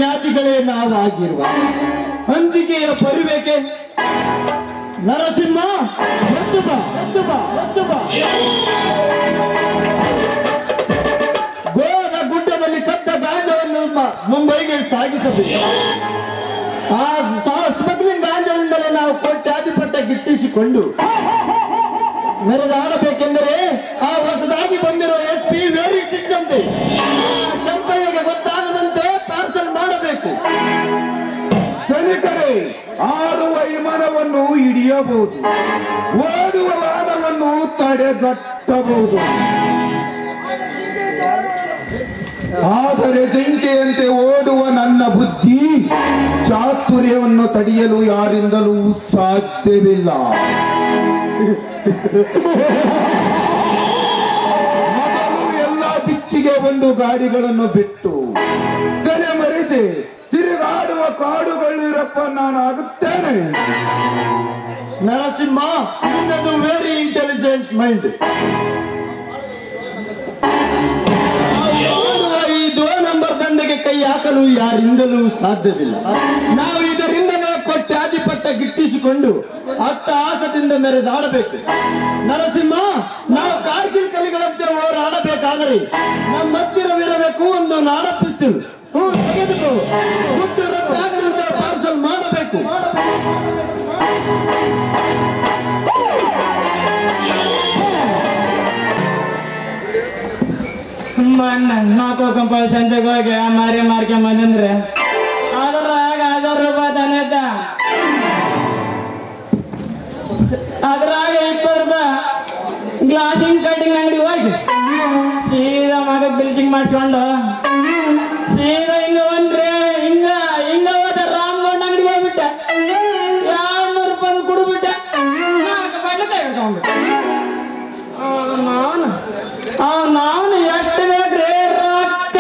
ಜ್ಞಾತಿಗಳೇ ನಾವಾಗಿರುವ ಹಂಚಿಕೆಯ ಪರಿವೇಕೆ? ನರಸಿಂಹ ಎದ್ದು ಬಾ, ಎದ್ದು ಬಾ, ಎದ್ದು ಬಾ. ಗೋವಾದ ಗುಡ್ಡದಲ್ಲಿ ಕದ್ದ ಗಾಂಜವನ್ನು ಮುಂಬೈಗೆ ಸಾಗಿಸಬೇಕು. ಆ ಸ್ಮಗ್ಲಿಂಗ್ ಗಾಂಜಾದಿಂದಲೇ ನಾವು ಕೋಟ್ಯಾಧಿಪಟ್ಟ ಗಿಟ್ಟಿಸಿಕೊಂಡು ಮೆರೆದಾಡಬೇಕೆಂದರೆ ಆ ಹೊಸದಾಗಿ ಬಂದಿರೋ SP ವೇರಿ ಸಿಕ್ಕಂತೆ ಕೆಂಪಯ್ಯಗೆ ಗೊತ್ತಾಗದಂತೆ ಪಾರ್ಸಲ್ ಮಾಡಬೇಕು.
ತನಿಖರೆ ಆಡುವ ವಿಮಾನವನ್ನು ಹಿಡಿಯಬಹುದು, ಓಡುವ ವಾಹನವನ್ನು ತಡೆಗಟ್ಟಬಹುದು. ಆದರೆ ಜಿಂಕೆಯಂತೆ ಓಡುವ ನನ್ನ ಬುದ್ಧಿ ಚಾತುರ್ಯವನ್ನು ತಡೆಯಲು ಯಾರಿಂದಲೂ ಸಾಧ್ಯವಿಲ್ಲ. ಮೊದಲು ಎಲ್ಲ ದಿಕ್ಕಿಗೆ ಒಂದು ಗಾಡಿಗಳನ್ನು ಬಿಟ್ಟು ತಲೆ ಮರೆಸಿ ತಿರುಗಾಡುವ ಕಾಡುಗಳಿರಪ್ಪ ನಾನಾಗುತ್ತೇನೆ.
ನರಸಿಂಹ, ನಿನ್ನದು ವೆರಿ ಇಂಟೆಲಿಜೆಂಟ್ ಮೈಂಡ್. ಈ 2 ನಂಬರ್ ದಂಧೆಗೆ ಕೈ ಹಾಕಲು ಯಾರಿಂದಲೂ ಸಾಧ್ಯವಿಲ್ಲ. ನಾವು ಇದರಿಂದಲೇ ಕೋಟ್ಯಾಧಿಪಟ್ಟ ಗಿಟ್ಟಿಸಿಕೊಂಡು ಅಟ್ಟಹಾಸದಿಂದ ಮೆರೆದಾಡಬೇಕು. ನರಸಿಂಹ, ನಾವು ಕಾರ್ಗಿಲ್ ಕಲಿಗಳಂತೆ ಹೋರಾಡಬೇಕಾದರೆ ನಮ್ಮ ಹತ್ತಿರವಿರಬೇಕು ಒಂದು ನಾಡ ಪಿಸ್ತೂಲ್. ತೆಗೆದುಕೋ, ಗುಟ್ಟು ರಟ್ಟಾಗದಂತೆ ಪಾರ್ಸಲ್ ಮಾಡಬೇಕು.
ನಾಲ್ಕು ಕಂಪಲ್ ಸಂಜೆಗೆ ಹೋಗಿ ಮಾರಿ ಮಾರ್ಕೊಂಬಂದ್ರೆ ಅದ್ರಾಗ 1000 ರೂಪಾಯಿ ತಾನೇದ, ಅದ್ರಾಗ 20 ರೂಪಾಯಿ ಗ್ಲಾಸಿಂಗ್ ಕಟಿಂಗ್ ಅಂಗಡಿ ಹೋಗಿ ಸೀದಾ ಮಗ ಬಿಲ್ಚಿಂಗ್ ಮಾಡಿಸ್ಕೊಂಡು ಸೀದಾ ಹಿಂಗ ಬಂದ್ರೆ ಹಿಂಗ ಹೋದ ರಾಮಗೌಡ ಅಂಗಡಿ ಹೋಗ್ಬಿಟ್ಟೆ. 200 ರೂಪಾಯಿ ಕುಡಿಬಿಟ್ಟೆ, 4 ಬಾಟ್ಲಿ ತೆಗೆದುಕೊಂಡ್ಬಿಟ್ಟೆ. ನಾನು ಎಷ್ಟು ಬೇಕ್ರಿ ರೊಕ್ಕ?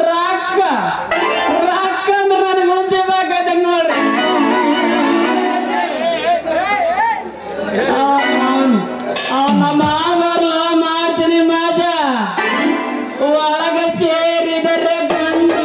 ರೊಕ್ಕ ಅಂದ್ರೆ ನನಗೆ ಮುಂಚೆ ಬೇಕಾಯ್ತು ನೋಡ್ರಿ. ನಮ್ಮ ಮಾಮರ್ಲ ಮಾಡ್ತೀನಿ ಮಾಜಾ ಒಳಗ ಸೇರಿದರೆ ಗಂಡು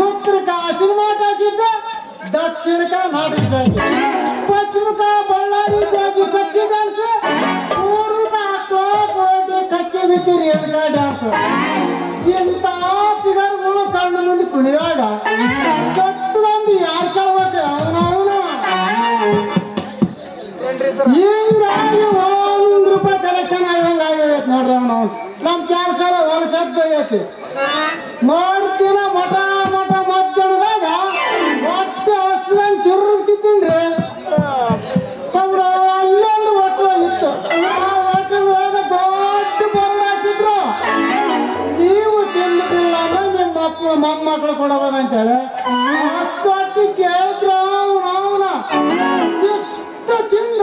उत्तर का सिनेमा टाकीचा, दक्षिण का नाटक जागी, पश्चिम का बल्लारी जागी सच्ची डांस, पूर्व का कोटे कच्चे बिक्री रेल का डांस. इंत फिगर गुण कण्ण मुंदे कुಣಿದಾಗ ಸತ್ತಂದು ಯಾರು ಕೇಳಬೇಕು? ಅವನವನ ಹಿಂಗಾಗಿ 1 ರೂಪಾಯಿ ಕಲೆಕ್ಷನ್ ಆಗಂಗಾಗೈತೆ ನೋಡ್ರಿ. ಅವನು ನಮ್ಮ ಕೆಲಸ ಎಲ್ಲ ಹೊಲಸದ್ದೈತಿ. ಮಾರ್ತಿನ ಮಠ ಮಧ್ಯಾಹ್ನದಾಗ ಹೊಟ್ಟೆ ಹಸ್ಲಂಗ್ ತಿರುಗ್ತಿದ್ದೀನ್ರಿ. ಅವ್ರು ಅಲ್ಲೊಂದು ಹೋಟ್ಲ ಇತ್ತು, ಆ ಹೋಟೆಲ್ದಾಗ ದೊಡ್ಡ ಬೋರ್ಡ್ ಹಾಕಿದ್ರು, ನೀವು ತಿಂದಿಲ್ಲ ನಿಮ್ಮ ಮೊಮ್ಮಕ್ಕಳು ಕೊಡೋದಂತೇಳಿ. ಅಷ್ಟು ಕೇಳಿದ್ರು ಅವನ ಶಿಸ್ತು ತಿಂದ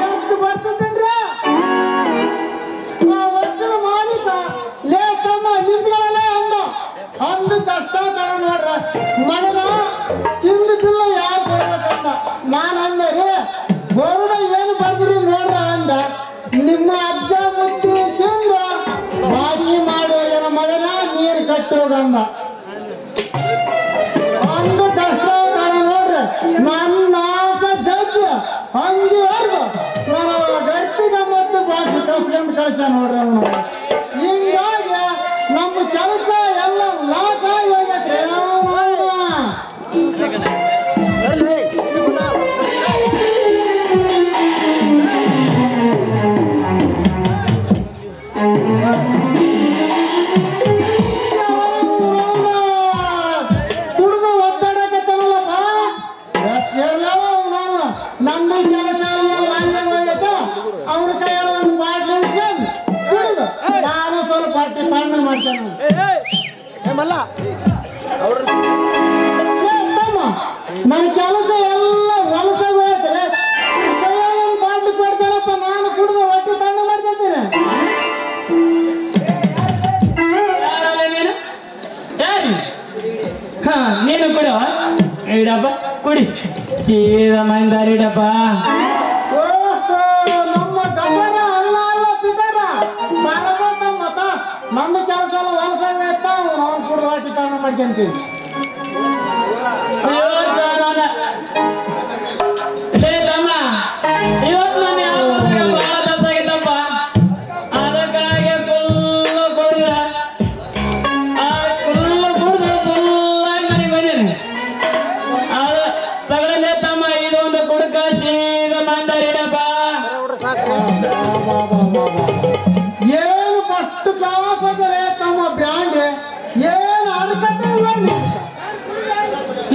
ಎದ್ದು ಬರ್ತಿದ್ದೀನ್ರಿ. ಆ ಹೋಟೆಲ್ ಮಾಲೀಕ ಲೇ ತಮ್ಮ ನಿಂತ್ಕೊಳ್ಳಲೇ ಅಂದು ಕಷ್ಟ ತಡ ನೋಡ್ರ ಮಗನ ತಿಂದು ಬಿಲ್ಲ ಯಾರು ಕೊಡ್ಬೇಕಂತ. ನಾನು ಅಂದೆ ರೀ ಬೋರ್ಡ ಏನು ಬರ್ದ್ರಿ ನೋಡ್ರ ಅಂದ. ನಿಮ್ಮ ಅಜ್ಜ ಮುದ್ದು ತಿಂದು ಬಾಕಿ ಮಾಡುವ ಜನ ಮಗನ ನೀರು ಕಟ್ಟೋಗಂದ. ಅಂದು ಕಷ್ಟ ತಡ ನೋಡ್ರಿ. ನನ್ನ ಜಡ್ಜ್ ಹಂಗೆ ಹೊರಗು ನಾನು ಗಟ್ಟಿ ಗಮ್ಮತ್ತು ಬಾಕ್ಸ್ ಕಸ್ಕೊಂಡು ಕಳ್ಸ ನೋಡ್ರಿ ಅವನು. ಹಿಂಗಾಗಿ ಇಡಪ್ಪ ಕುಡಿ ಸೀದಾ ಮೈಂದಾರಿ ಇಡಪ್ಪ.
ನಮ್ಮ ಗಗನ ಅಲ್ಲ ಅಲ್ಲ ಪಿಗರ ಮತ ನನ್ನ ಕೆಲಸ ಎಲ್ಲ ಹೊಲಸಂಗ ಇತ್ತ ಅವ್ನು ಕುಡ್ದು ಹಾಕಿ ಕಾರಣ ಮಾಡ್ಕೊಂತೀವಿ.
ಇವತ್ತು ನನ್ನ ವ್ಯಾಪಾರದಾಗ ಬಹಳ ಕೆಲಸ ಆಗಿತ್ತಪ್ಪ. ಅದಕ್ಕಾಗಿ ಫುಲ್ಲು ಕುಡಿದ ಫುಲ್ಲಾಗಿ ಮನೆಗೆ ಬಂದೇನೆ. ಅದು ತಗೊಳ್ಳಲೇ ತಮ್ಮ ಇದೊಂದು ಕುಡ್ಕ ಸೀದಾ ಮೈಂದಾರಿ ಇಡಪ್ಪ.
ಏನು ಫಸ್ಟ್ ಕ್ಲಾಸ್ ಅದರೇ ತಮ್ಮ ಬ್ರ್ಯಾಂಡ್ ಏನು ಅರ್ಕತೆ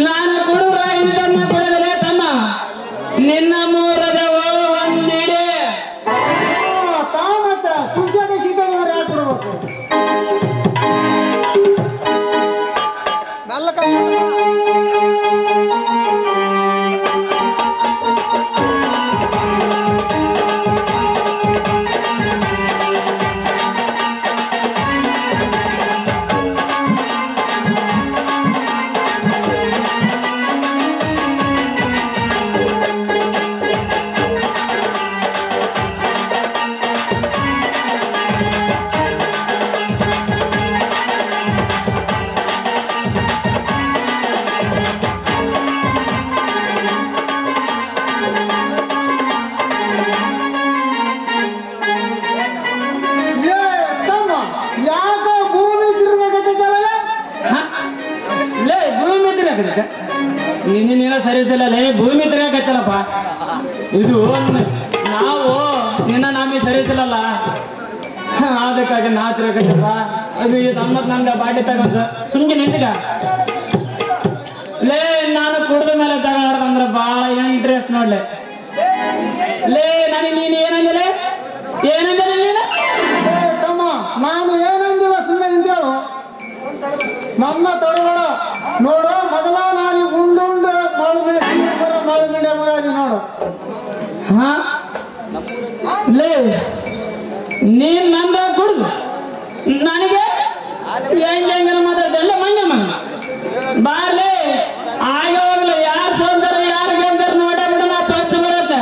ನಾನು ಕುಡುರ ಇಂತನ್ನ ಕುಡಿದಲೇ ತಮ್ಮ ನಿನ್ನ ಮೂರದ ಒಂದಿಡೆ
ಮತ್ತ ತುಳಸಿ ಸೀತಾನವ್ರು ಯಾಕೆ ಕೊಡ್ಬೇಕು ಮೆಲ್ಲಕ
ನಿನ್ನೇನೋ ಸರಿಸಿಲ್ಲ ಭೂಮಿ ತಿರ್ಗಾಕತ್ತಲ್ಲಪ್ಪ. ಇದು ನಾವು ನಿನ್ನ ನಾಮಿ ಸರಿಸಿಲ್ಲಲ್ಲ ಅದಕ್ಕಾಗಿ ನಾ ತಿರ್ಗಾಕತ್ತಪ್ಪ. ಅದು ನಮ್ಮತ್ ನಂಗ ಬಾಟಿ ತಗೊಂಡು ಸುಮ್ಗೆ ನಿಂತಿಗ ಲೇ ನಾನು ಕುಡ್ದ ಮೇಲೆ ತಗೊಂಡ್ರೆ ಬಹಳ ಇಂಟ್ರೆಸ್ಟ್ ನೋಡ್ಲೆ ಲೇ ನನಗೆ ನೀನು ಏನಂದಿಲ್ಲ ಏನಂದಿಲ್ಲ ನೀನು
ತಮ್ಮ ನಾನು ಏನಂದಿಲ್ಲ ಸುಮ್ಮನೆ ನಿಂತೇಳು ನನ್ನ ತಡಬೇಡ ನೋಡು ಮೊದಲ ನಾನು ಉಂಡು ಮಳುಮಿಂಡೆ ಮುಗಾದಿ ನೋಡು
ಹಾ ಲೇ ನೀನ್ ನಂದ ಕುಡ್ದು ನನಗೆ ಹೆಂಗ ಮಾತಾಡ್ತಲ್ಲ ಮಂಗ ಮಂಗ ಬಾರ್ಲೆ ಆಗ ಹೋಗ್ಲಿ ಯಾರು ಸೋಲ್ದಾರ ಯಾರು ಗೆಲ್ದಾರ ನೋಡೇ ಬಿಡ ನಾ ತೊತ್ತು ಬರತ್ತ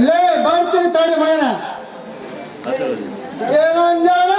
ಲೇ ಬರ್ತೀನಿ ತಡಿ ಮೈನ ಏನೋ ಅಂಜಾಳ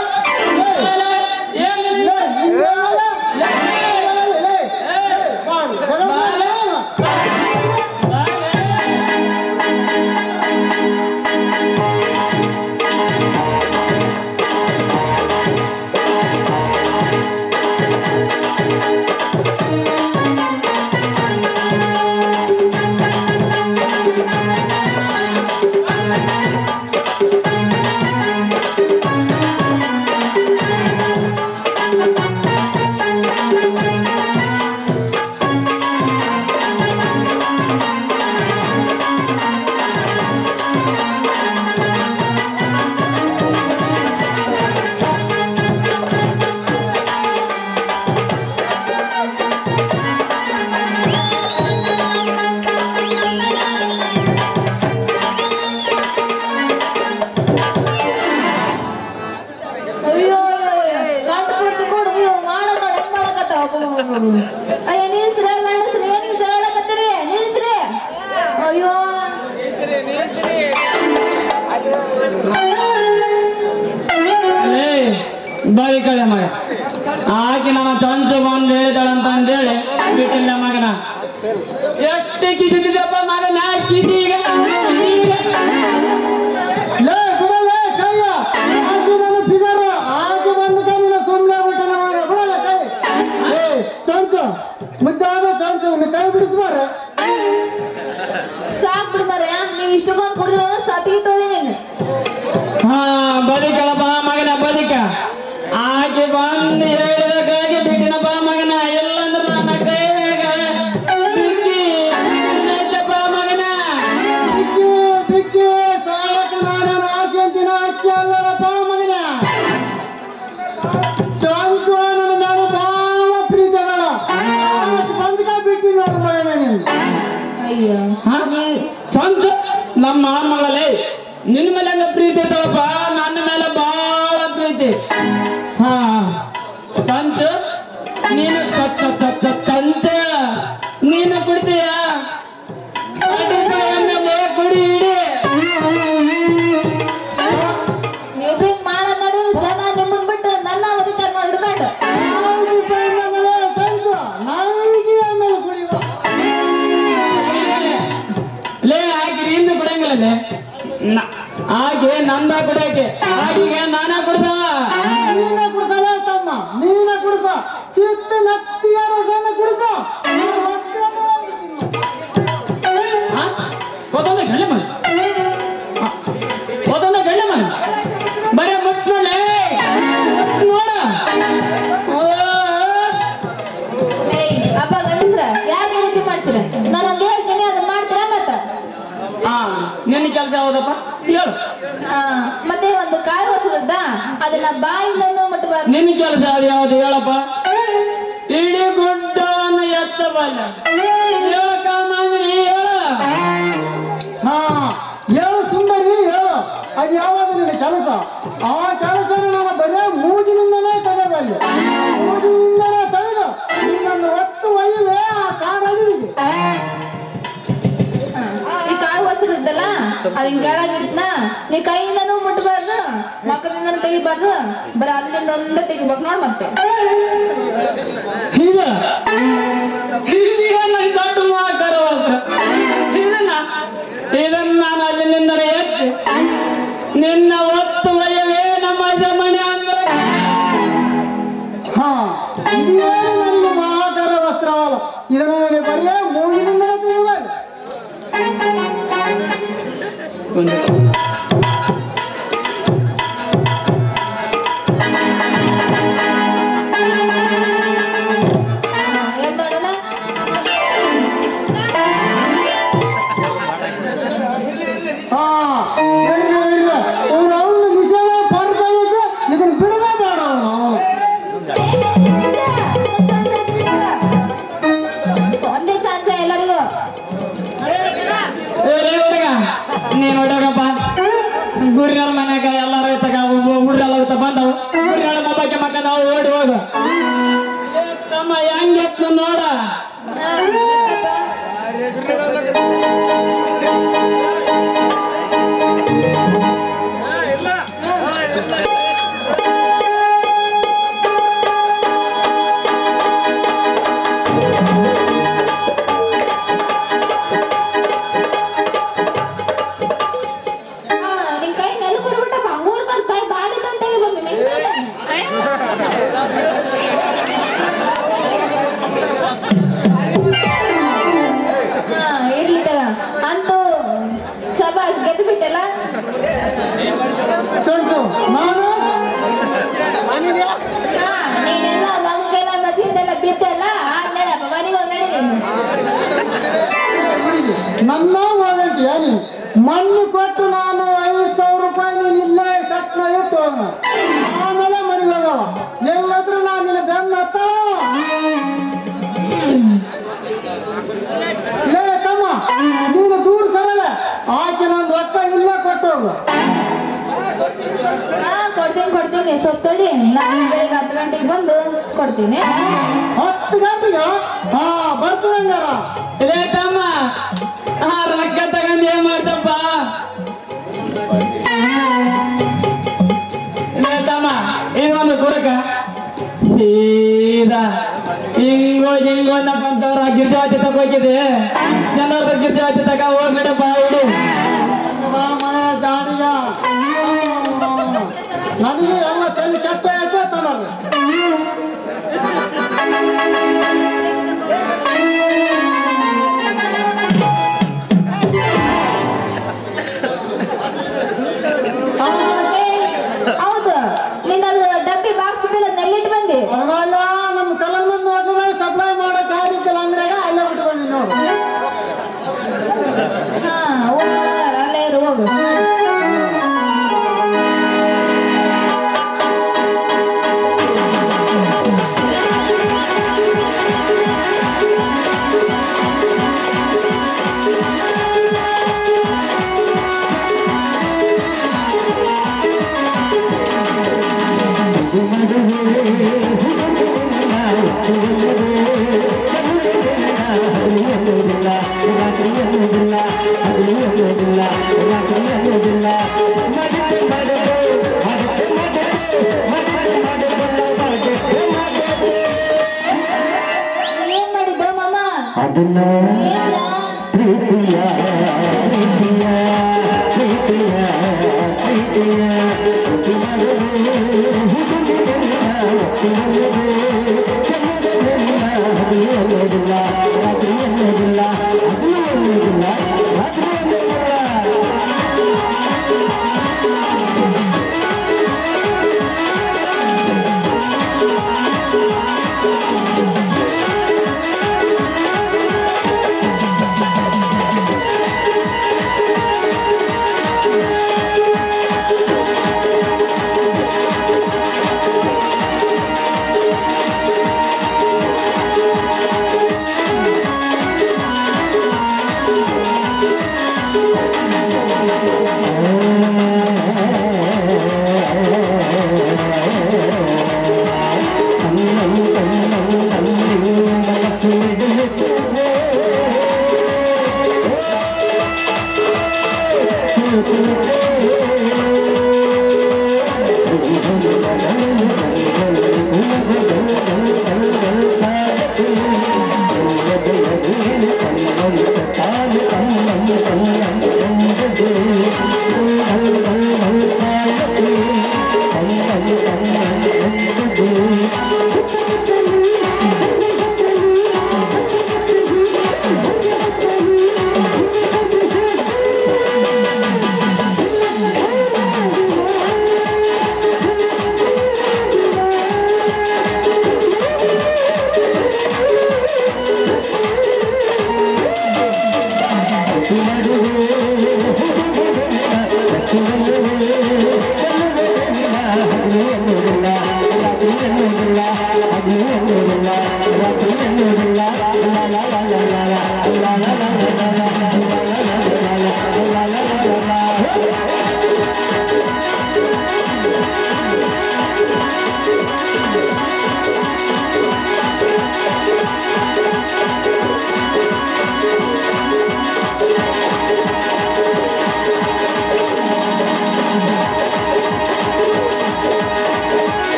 ಅಯ್ಯ ನಿಲ್ಸ್ರಿ ಗಂಡಸ್ರಿ ಏನಿಗೆ ಜಗಳಕತ್ತೀರಿ ನಿಲ್ಸ್ರಿ ಅಯ್ಯೋ
ಬರೀ ಕಡೆ ಮಗ ಆಕಿ ನನ್ನ ಚಂಚು ಬಂದು ಹೇಳಿದಾಳಂತ ಅಂದೇಳಿ ಬಿಟ್ಟಿಲ್ಲ ಮಗನ ಎಷ್ಟೇ ಕಿಸಿದಪ್ಪ ಮಗನ ಕಿಸಿ ಈಗ
ಸಾಕ್ ಬಿಡ್ ಮರ ನೀವು ಇಷ್ಟು ಬಂದು ಕುಡಿದ್ರು ಸತೀತೋದೆ ನೀನು
ಹಾ ಬದುಕಳಪ್ಪ ಮಗನ ಬದುಕ ಆಕೆ ಬಂದು ಹೇಳಿದಕ್ಕಾಗಿ ಬಿಟ್ಟಿನಪ್ಪ ಮಗನ ಎಲ್ಲಂದ್ರೆ ನನ್ನ ಕೈಯಾಗ ಬಿಕ್ಕಿ ಮಗನ
ಬಿಕ್ಕಿ ಸಾಲಕ ನಾನು ಆಚೆಂತಿನ ಅಕ್ಕಿ ಅಲ್ಲಪ್ಪ ಮಗನ ಚಾನ್ಸು ನನ್ನ ಮೇಲೆ ಬಹಳ ಪ್ರೀತಿ ಅದ ಬಂದ್ಕ ಬಿಟ್ಟಿ ನೋಡು ಮಗನ ನೀನು
ಅಯ್ಯೋ
ಚಂಚ ನಮ್ಮ ಮಗಳೇ ನಿನ್ನ ಮೇಲೆ ಹಂಗ ಪ್ರೀತಿ ಇರ್ತಾವಪ್ಪ ನನ್ನ ಮೇಲೆ ಬಹಳ ಪ್ರೀತಿ ಹಾ ಚಂಚ ನೀನು ಚಂಚ ಹಾಗೆ ನಂದ ಕುಡಿಯಕ್ಕೆ ಹಾಗೆ ನಾನ ಕುಡ್ದ
ನೀನ ಕುಡ್ಸಲ್ಲ ತಮ್ಮ, ನೀನ ಕುಡ್ಸ. ಚಿತ್ತ ನತ್ತಿಯ ರಸನ ಕುಡ್ಸ.
ಹೋದೊಂದ ಗಳ್ಳೆ ಮನೆ ಹೋದೊಂದ ಗಳ್ಳೆ ಮನೆ ಬರೇ ಮುಟ್ನೋಳೆ ನೋಡ
ಅಪ್ಪ ಗಂಡಸ್ರ ಯಾಕೆ ರೀತಿ ಮಾಡ್ತೀರ? ನಾನೊಂದು ಹೇಳ್ತೀನಿ ಅದನ್ನ ಮಾಡ್ತೀರಾ ಮತ್ತ?
ನಿನ್ನ ಕೆಲಸ ಯಾವ್ದಪ್ಪ ಹೇಳು.
ಮತ್ತೆ ಒಂದು ಕಾಯಿ ಹೊಸದ ಅದನ್ನ ಬಾಯಿನನ್ನು ಮುಟ್ಟಬಾರ್ದು.
ನಿನ್ನ ಕೆಲಸ ಅದು ಯಾವ್ದು ಹೇಳಪ್ಪ. ಇಡೀ ಗುಡ್ಡವನ್ನು ಎತ್ತಬಲ್ಲ ಹೇಳಕ ಮಂಗಡಿ ಹೇಳ.
ಹೇಳು ಸುಂದರಿ ಹೇಳು, ಅದು ಯಾವಾಗ ನಿನ್ನ ಕೆಲಸ? ಆ ಕೆಲಸ ನಾನು ಬರೀ ಮೂಗಿನಿಂದಲೇ ತೆಗೆದಲ್ಲಿ, ಮೂಗಿನಿಂದಲೇ ತೆಗೆದು ನಿನ್ನನ್ನು ಒತ್ತು ಒಯ್ಯುವೆ ಆ ಕಾಡಡಿಗೆ.
ಈ ಕಾಯಿ ಹೊಸರಿದ್ದಲ್ಲ ಅದ್ ಕೆಳಗಿಡ್ತನ ನೀ ಕೈಯಿಂದನೂ ಮುಟ್ಟಬಾರ್ದು, ಮಕ್ಕಳಿಂದನೂ ತೆಗಿಬಾರ್ದು, ಬರೀ ಅಲ್ಲಿಂದ ಒಂದೇ ತೆಗಿಬೇಕು ನೋಡ್. ಮತ್ತೆ
ದೊಡ್ಡ ಮಾಕರವಸ್ತ್ರ ಇದನ್ನ ನಾನು ಅಲ್ಲಿಂದ ಎತ್ತಿ ನಿನ್ನ ಒತ್ತು ಒಯ್ಯವೇ ನಮ್ಮ ಜಮಣಿ ಅಂದ್ರೆ.
ಇದೇನು ನನಗೆ ಮಹಾಕರ ವಸ್ತ್ರವಲ್ಲ, ಇದನ್ನು ನನಗೆ ಬರೀ ಮೂಗಿನಿಂದಲೇ ತೆಗೆಯಬಾರ್ದು. ಇದನ್ನು ಬಿಡದೇ ಬೇಡ ನಾವು.
ಒಂದೇ ಚಾನ್ಸ ಎಲ್ಲರಿಗೂ.
ನೀನ್ ನೋಡಪ್ಪ ಗುರಿಗಳ ಮನ್ಯಾಗ ಎಲ್ಲಾರ ಐತಾಗ ಹುಡ್ರೆಲ್ಲ ಬಂದವು ಗುರಿಗಳ ಮಬ್ಬಕ್ಕೆ ಮಕ್ಕ ನಾವು ಓಡಿ ಹೋಗು ತಮ್ಮ ಹೆಂಗೆತ್ ನೋಡ.
ನಿನ್ ಕೈ ನೆಲ ಕೊರ್ಬಿಟ್ಟಪ್ಪ, ಮೂರ್ ಬಂದ್ ಕೈ ಬಾಲಿದ್ದ ಅಂತ ಬಂದು ನಿನ್ ಇರ್ಲಿ ತಗ. ಅಂತೂ ಶಬಾಷ್ ಗೆದ್ದು ಬಿಟ್ಟಲ್ಲ.
ನಾನು
ನೀನೆಲ್ಲ ಮಗಗೆಲ್ಲ ಮಚ್ಚಿಂದೆಲ್ಲ ಬಿದ್ದಲ್ಲ, ನಡಪ್ಪ ಮನೆಗೆ ಹೋಗಿ ನಡಿ ನೀನು.
ನನ್ನ ಹೋಗಂತೀಯ ನೀನು? ಮಣ್ಣು ಕೊಟ್ಟು ನಾನು 5,000 ರೂಪಾಯಿ ನೀನು ಇಲ್ಲೇ ಸಟ್ನ ಇಟ್ಟು ಹೋಗ, ಆಮೇಲೆ ಮನೆಗೆ ಹೋಗವ. ಎಲ್ಲಾದ್ರೂ ನಾನು ನಿನ್ನ ಬೆನ್ನ ಹತ್ತ. ಲೇ ತಮ್ಮ, ನೀನು ದೂರ ಸರಳ ಆಕೆ ನಾನು ರೊಕ್ಕ ಇಲ್ಲ ಕೊಟ್ಟು ಹೋಗು.
ಕೊಡ್ತೀನಿ ಸ್ವಲ್ಪ ತಡಿ. ನಾನು ಬೆಳಿಗ್ಗೆ 10 ಗಂಟೆಗೆ ಬಂದು ಕೊಡ್ತೀನಿ.
10 ಗಂಟೆಗೆ ಬರ್ತೀನಿ ಹಂಗಾರ.
ಇದೇ ತಮ್ಮ ರೊಕ್ಕ ತಗೊಂಡು ಏನ್ ಮಾಡ್ತಪ್ಪ. ಇದೇ ತಮ್ಮ ಇದೊಂದು ಕುಡಕ ಸೀದಾ ಹಿಂಗೋದಪ್ಪಂತವ್ರ ಗಿರ್ಜಾವತಿ ತಗೋಗಿದೆ. ಜನರ ಗಿರ್ಜಾವತಿ ತಗ ಹೋಗ್ಬಿಡಪ್ಪ ಹುಡು.
ಜಾಡಿಗ ನನಗೆ ಎಲ್ಲ ತಲೆ ಕೆಟ್ಟ ಐತೆ ತಮ್ಮ.
ಹೌದು, ನಿನ್ನದು ಡಬ್ಬಿ ಬಾಕ್ಸ್ ಮೇಲೆ ನೆಲ್ಲಿಟ್ಟು ಬಂದಿ.
ಅದಲ್ಲ ನಮ್ಮ ಕಲಂಬಂದ್ ನೋಡಿದ್ರೆ ಸಪ್ಲೈ ಮಾಡೋ ಕಾರ್ಯಕ್ಕೆಲ್ಲ ಅಂಗಡಿಯಾಗ ಅಲ್ಲೇ ಬಿಟ್ಟು ಬಂದಿ ನೋಡು.
ಅಲ್ಲೇ ಇರು ಹೋಗು. ಏನ್ ಮಾಡಿದ್ದ ಮಾಮ?
ಅದನ್ನ ಪ್ರೀತಿಯ ಪ್ರೀತಿಯ ಪ್ರೀತಿಯ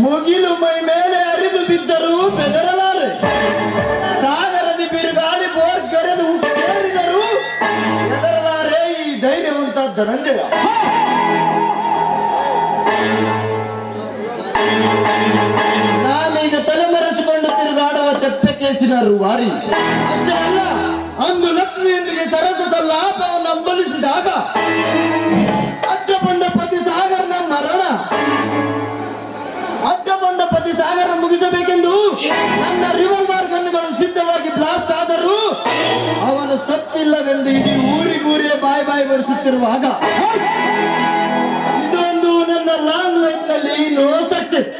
ಮುಗಿಲು ಮೈ ಮೇಲೆ ಅರಿದು ಬಿದ್ದರೂ ಬೆದರಲಾರೆ. ಸಾಗರದಿ ಬಿರುಗಾಳಿ ಬೋರ್ ಕೆರೆದು ಕೇಳಿದರೂ ಬೆದರಲಾರೆ ಈ ಧೈರ್ಯವಂತ ಧನಂಜಯ. ನಾನೀಗ ತಲೆಮರೆಸಿಕೊಂಡು ತಿರುಗಾಡುವ ತೆಪ್ಪೆ ಕೇಸಿನ ರೂವಾರಿ. ಅಷ್ಟೇ ಅಲ್ಲ, ಅಂದು ಲಕ್ಷ್ಮಿಯೊಂದಿಗೆ ಸರಸದ ಲಾಭವನ್ನು ಅಂಬಲಿಸಿದಾಗ ಅಡ್ಡಬಂಡ ಪತಿ ಸಾಗರನ ಮರಣ, ಅಡ್ಡಬಂಡ ಪತಿ ಸಾಗರನ ಮುಗಿಸಬೇಕೆಂದು ನನ್ನ ರಿವಾಲ್ವರ್ ಗನ್ನುಗಳು ಸಿದ್ಧವಾಗಿ ಬ್ಲಾಸ್ಟ್ ಆದರೂ ಅವನು ಸತ್ತಿಲ್ಲವೆಂದು ಇಡೀ ಊರಿಗೂರೇ ಬಾಯಿ ಬಾಯಿ ಬಡಿಸುತ್ತಿರುವಾಗ ಇದೊಂದು ನನ್ನ ಲಾಂಗ್ ಲೈಫ್ ನಲ್ಲಿ ನೋ ಸಕ್ಸೆಸ್.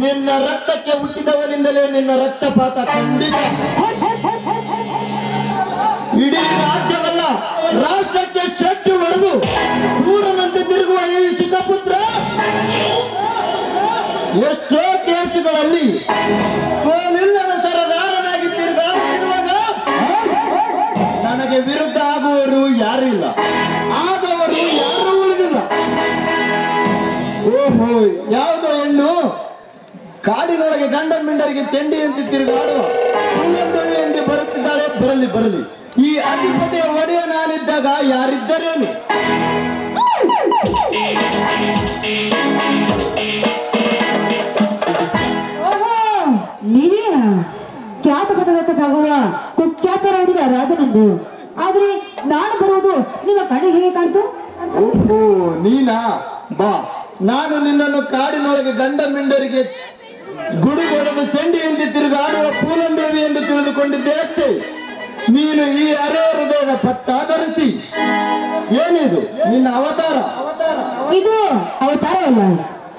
ನಿನ್ನ ರಕ್ತಕ್ಕೆ ಹುಟ್ಟಿದವನಿಂದಲೇ ನಿನ್ನ ರಕ್ತಪಾತ ಖಂಡಿತ. ಇಡೀ ರಾಜ್ಯವಲ್ಲ, ರಾಷ್ಟ್ರಕ್ಕೆ ಶಕ್ತಿ ಹೊಡೆದು ಸೂರನಂತೆ ತಿರುಗುವ ಈ ಸುಖಪುತ್ರ ಎಷ್ಟೋ ಕೇಸುಗಳಲ್ಲಿ ಸೋಲಿಲ್ಲದ ಸರದಾರನಾಗಿ ತಿರುಗಾಡುತ್ತಿರುವಾಗ ನನಗೆ ವಿರುದ್ಧ ಆಗುವವರು ಯಾರೂ ಇಲ್ಲ, ಆದವರು ಯಾರೂ ಉಳಿದಿಲ್ಲ. ಓಹೋ, ಯಾವುದೋ ಹೆಣ್ಣು ಕಾಡಿನೊಳಗೆ ಗಂಡನ ಮಿಂಡರಿಗೆ ಚೆಂಡಿಯಂತೆ ತಿರುಗಾಡುವ ಎಂದು ಬರುತ್ತಿದ್ದಾಳೆ. ಬರಲಿ ಬರಲಿ, ಈ ಅಧಿಪತಿಯ ಒಡೆಯ ನಾನಿದ್ದಾಗ ಯಾರಿದ್ದರೇನು?
ನೀವೇನ ಖ್ಯಾತ ಪದಕ ಸಾಗುವ ಕುಖ್ಯಾತ ರೌಡಿಯ ರಾಜನೆಂದು, ಆದ್ರೆ ನಾನು ಬರುವುದು ನಿಮ್ಮ ಕಣ್ಣಿಗೆ ಹೇಗೆ ಕಾಣ್ತು?
ಓಹೋ, ನೀನಾ? ಬಾ, ನಾನು ನಿನ್ನನ್ನು ಕಾಡಿನೊಳಗೆ ಗಂಡ ಮಿಂಡರಿಗೆ ಗುಡುಗೊಡೆದು ಚಂಡಿಯಂತೆ ತಿರುಗಾಡುವ ಪೂಲಂದೇವಿ ಎಂದು ತಿಳಿದುಕೊಂಡಿದ್ದೆ ಅಷ್ಟೇ. ನೀನು ಈ ಅರೆ ಹೃದಯದ ಪಟ್ಟ ಧರಿಸಿ ಏನಿದು ನಿನ್ನ ಅವತಾರ?
ಇದು ಅವತಾರ ಅಲ್ಲ,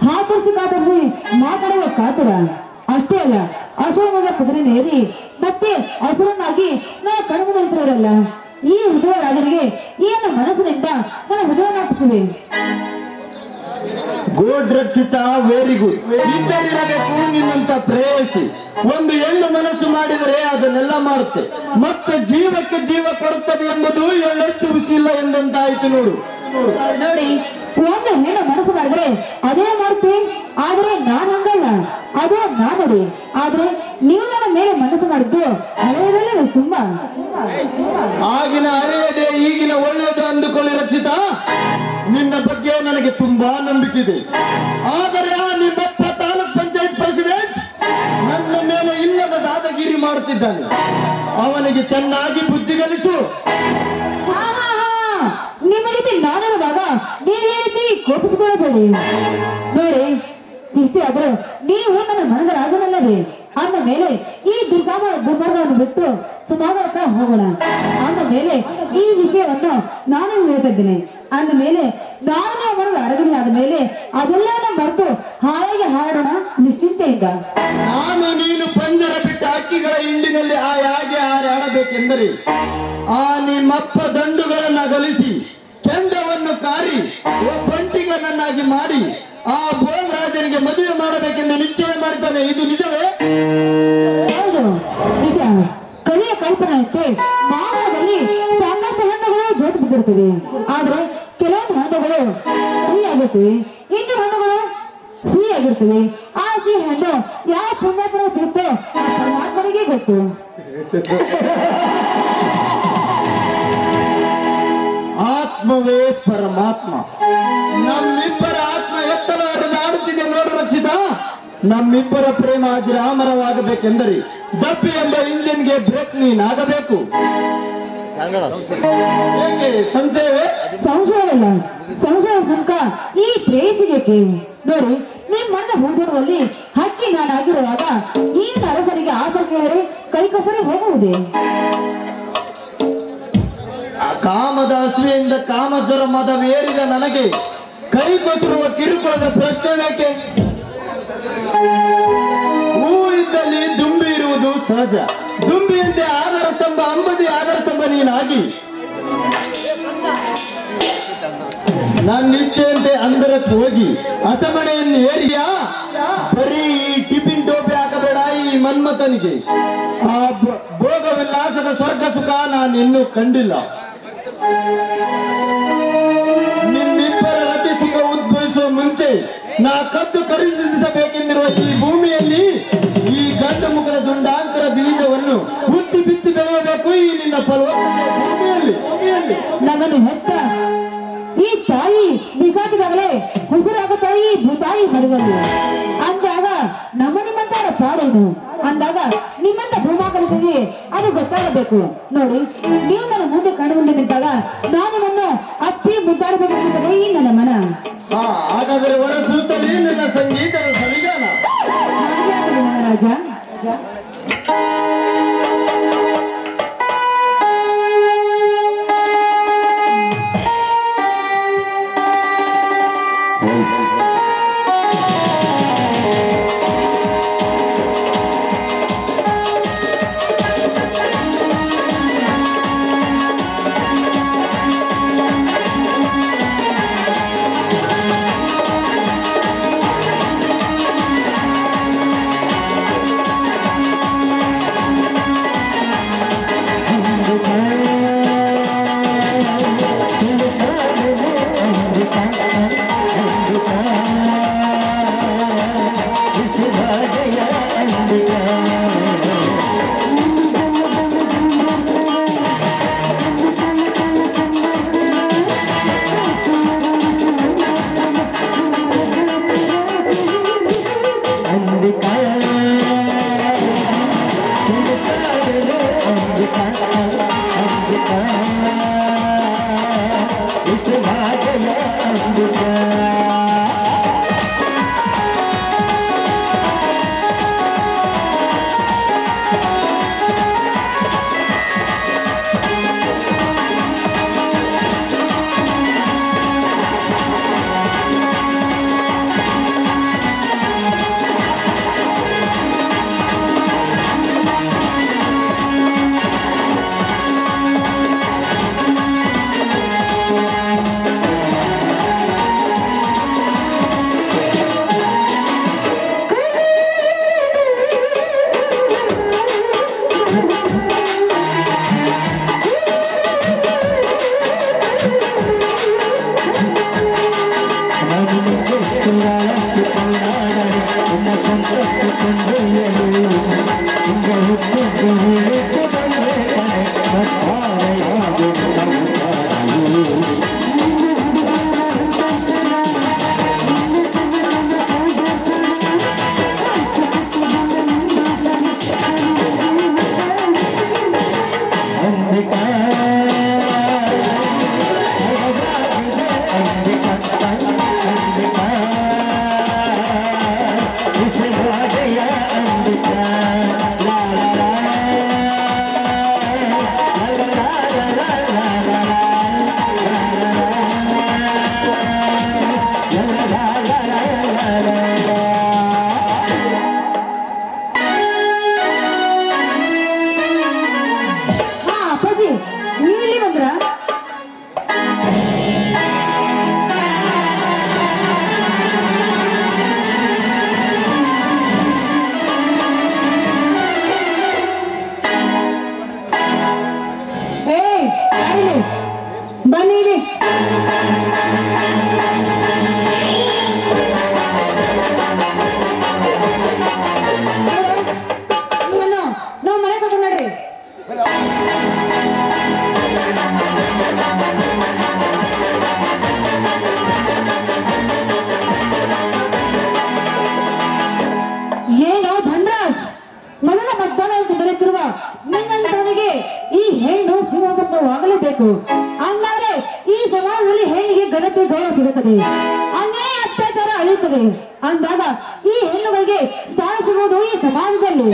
ಹಾತರಿಸಿ ಕಾತರಿಸಿ ಮಾತಾಡುವ ಕಾತುರ. ಅಷ್ಟೇ ಅಲ್ಲ, ಅಶೋಕನ ಕುದುರೆನೇರಿ ಮತ್ತೆ ಹಸುರನ್ನಾಗಿ ನನ್ನ ಕಣ್ಮುಂದೆ ನಿಂತಿರೋರಲ್ಲ, ಈ ಹೃದಯ ರಾಜನಿಗೆ ಏನು ಮನಸ್ಸಿನಿಂದ ನನ್ನ ಹೃದಯವನ್ನು ಅರ್ಪಿಸುವೆ.
Good Rakshita, very good. ಇದ್ದಲ್ಲಿರಬೇಕು ನಿನ್ನಂತ ಪ್ರೇಯಸಿ. ಒಂದು ಹೆಣ್ಣು ಮನಸ್ಸು ಮಾಡಿದರೆ ಅದನ್ನೆಲ್ಲ ಮಾಡುತ್ತೆ, ಮತ್ತೆ ಜೀವಕ್ಕೆ ಜೀವ ಕೊಡುತ್ತದೆ ಎಂಬುದು ಎಳ್ಳಷ್ಟು ಹುಸಿಲ್ಲ ಎಂದಂತಾಯ್ತು ನೋಡು.
ನೋಡಿ, ಒಂದು ಹೆಣ್ಣು ಮನಸ್ಸು ಮಾಡಿದ್ರೆ ಅದೇ ಮಾಡ್ತೆ, ಆದ್ರೆ ನಾನ್ ಹಂಗಲ್ಲ, ಅದು ನಾನಡಿ. ಆದ್ರೆ ನೀವು ನನ್ನ ಮೇಲೆ ಮನಸ್ಸು ಮಾಡಿದ್ದು ಹಳೆಯದಲ್ಲೇ ತುಂಬಾ.
ಆಗಿನ ಹಳೆಯದೇ ಈಗಿನ ಒಳ್ಳೆಯದು ಅಂದುಕೊಳ್ಳಿ ರಕ್ಷಿತಾ. ನಿನ್ನ ಬಗ್ಗೆ ನನಗೆ ತುಂಬಾ ನಂಬಿಕೆ ಇದೆ. ಆದರೆ ಆ ನಿಮ್ಮಪ್ಪ ತಾಲೂಕ್ ಪಂಚಾಯತ್ ಪ್ರೆಸಿಡೆಂಟ್ ನನ್ನ ಮೇಲೆ ಇಲ್ಲದ ದಾದಾಗಿರಿ ಮಾಡುತ್ತಿದ್ದಾನೆ. ಅವನಿಗೆ ಚೆನ್ನಾಗಿ ಬುದ್ಧಿ ಕಲಿಸು.
ನಿಮ್ಮ ರೀತಿ ನಾನಿರುವಾಗ ನೀವೇ ರೀತಿ ಕೋಪಿಸಿಕೊಳ್ಳಬೇಡಿ. ನೋಡಿ, ಇಷ್ಟೇ ಆದರೂ ನೀವು ನನ್ನ ಮನದ ರಾಜನಲ್ಲವೇ. ಅಂದ ಮೇಲೆ ಈ ದುರ್ಮಾರ್ಗವನ್ನು ಬಿಟ್ಟು ಸಮಾಧಾನಕ ಹೋಗೋಣ. ಅಂದ ಮೇಲೆ ಈ ವಿಷಯವನ್ನು ನಾನು ಹೇಳ್ತಿದ್ದೇನೆ. ಅಂದ ಮೇಲೆ ನಾನು ಮನದ ಅರಗಣೆ ಆದ ಮೇಲೆ ಅದೆಲ್ಲವನ್ನ ಮರೆತು ಹಾಯಾಗಿ ಹಾಡೋಣ ನಿಶ್ಚಿಂತೆಯಿಂದ.
ನಾನು ನೀನು ಪಂಜರ ಬಿಟ್ಟ ಹಕ್ಕಿಗಳ ಹಿಂಡಿನಲ್ಲಿ ಹಾಯಾಗಿ ಹಾರಾಡಬೇಕೆಂದರೆ ಆ ನಿಮ್ಮಪ್ಪ ದಂಡುಗಳನ್ನ ಗಲಿಸಿ ಕೆಂಡವನ್ನು ಕಾರಿ ಬಂಟಿಗನನ್ನಾಗಿ ಮಾಡಿ ಆ ಭೋಗರಾಜನಿಗೆ ಮದುವೆ ಮಾಡಬೇಕೆಂದು ನಿಶ್ಚಯ ಮಾಡಿದ್ದಾನೆ. ಇದು ನಿಜವೇ?
ಹೌದು, ನಿಜ. ಕವಿಯ ಕಲ್ಪನೆಯಂತೆ ಮಾನವದಲ್ಲಿ ಸಾಕಷ್ಟು ಹಣ್ಣುಗಳು ಜೋತು ಬಿದ್ದಿರ್ತವೆ. ಆದ್ರೆ ಕೆಲವೊಂದು ಹಣ್ಣುಗಳು ಸಿಹಿಯಾಗಿರ್ತವೆ, ಇನ್ನು ಹಣ್ಣುಗಳು ಸಿಹಿಯಾಗಿರ್ತವೆ. ಆ ಸಿಹಿ ಹಣ್ಣು ಯಾವ ಪುಣ್ಯಾತ್ಮನ ಸಿಗುತ್ತೋ ಆ ಪರಮಾತ್ಮನಿಗೆ ಗೊತ್ತು.
ಆತ್ಮವೇ ಪರಮಾತ್ಮ. ನಮ್ಮಿಬ್ಬರ ಆತ್ಮ ಎತ್ತಲ ಹರಿದಾಡುತ್ತಿದೆ ನೋಡು ರಕ್ಷಿತಾ. ನಮ್ಮಿಬ್ಬರ ಪ್ರೇಮ ಅಜರಾಮರವಾಗಬೇಕೆಂದರೆ ದಪ್ಪಿ ಎಂಬ ಇಂಜಿನ್ಗೆ ಬ್ರೇಕ್ ನೀನಾಗಬೇಕು. ಏಕೆ ಸಂಶಯವೇ?
ಸಂಶಯವಲ್ಲ, ಸಂಶಯ ಸುಂಕ ಈ ಪ್ರೇಯಸಿಗೆ. ನೋಡಿ, ನಿಮ್ ಮನದ ಹೂದೂರದಲ್ಲಿ ಹಕ್ಕಿ ನಾನಾಗಿರುವಾಗ ಈಗಿನ ಅರಸರಿಗೆ ಆಸರೆ ಕೇಳಿದ್ರೆ ಕೈ ಕಸರೆ ಹೋಗುವುದೇ?
ಕಾಮದ ಹಸುವೆಯಿಂದ ಕಾಮಜ್ವರ ಮದವೇರಿದ ನನಗೆ ಕೈ ಕೊಸಿರುವ ಕಿರುಕುಳದ ಪ್ರಶ್ನೆ ಬೇಕೆ? ಹೂ ಇದ್ದಲ್ಲಿ ದುಂಬಿ ಇರುವುದು ಸಹಜ. ದುಂಬಿಯಂತೆ ಆಧಾರ ಸ್ತಂಭ, ಅಂಬದಿ ಆಧಾರ ಸ್ತಂಭ ನೀನಾಗಿ ನನ್ನ ಇಚ್ಛೆಯಂತೆ ಅಂದರಕ್ಕೆ ಹೋಗಿ ಅಸಮಣೆಯನ್ನು ಏರಿಯಾ. ಬರೀ ಈ ಟಿಫಿನ್ ಟೋಪಿ ಹಾಕಬೇಡ ಈ ಮನ್ಮಥನಿಗೆ. ಆ ಭೋಗ ವಿಲಾಸದ ಸ್ವರ್ಗ ಸುಖ ನಾನು ಇನ್ನೂ ಕಂಡಿಲ್ಲ. ನಿಮ್ಮಿಬ್ಬರ ರತಿ ಸುಖ ಉದ್ಭವಿಸುವ ಮುಂಚೆ ನಾ ಕದ್ದು ಖರೀದಿಸಬೇಕೆಂದಿರುವ ಈ ಭೂಮಿಯಲ್ಲಿ ಈ ಗಂಡು ಮುಖದ ದುಂಡಾಂತರ ಬೀಜವನ್ನು ಹುಟ್ಟಿ ಬಿತ್ತಿ ಬೆಳೆಯಬೇಕು ಈ ನಿನ್ನ ಫಲವತ್ತತೆಯ ಭೂಮಿಯಲ್ಲಿ.
ನನ್ನನ್ನು ಹೆತ್ತ ಈ ತಾಯಿ ಬಿಸಾಕಿದಾಗಲೇ ಉಸಿರಾಗುತ್ತಾಯಿ ಈ ಭೂತಾಯಿ ಮರದಲ್ಲಿ. ಅಂದಾಗ ನಮ್ಮ ನಿಮ್ಮಂತರ ಪಾಡೇನು? ಅಂದಾಗ ನಿಮ್ಮಂತ ಭೂಮಾಕಲಿಗೆ ಅದು ಗೊತ್ತಾಗಬೇಕು. ನೋಡಿ, ನೀವು ನನ್ನ ಮುಂದೆ ಕಣ್ಣು ಮುಂದೆ ನಿಂತಾಗ ನಾನು ನಿಮ್ಮನ್ನು ಅಪ್ಪಿ ಮುದ್ದಾಡಬೇಕಿರುತ್ತದೆ ಈ ನನ್ನ ಮನ.
ಹಾಗಾದರೆ ಹೊರ ಸೂಚನೆ ನನ್ನ ಸಂಗೀತದ ಸವಿಗಾನ.
ನನ್ನ ರಾಜ. ಹಂಗಾದ್ರೆ ಈ ಸಮಾಜದಲ್ಲಿ ಹೆಣ್ಣಿಗೆ ಘನತೆ ಗೌರವ ಸಿಗುತ್ತದೆ, ಅನ್ಯಾಯ ಅತ್ಯಾಚಾರ ಅಳಿಯುತ್ತದೆ ಅಂದಾಗ ಈ ಹೆಣ್ಣುಗಳಿಗೆ ಸ್ಥಾನ ಸಿಗುವುದು ಈ ಸಮಾಜದಲ್ಲಿ.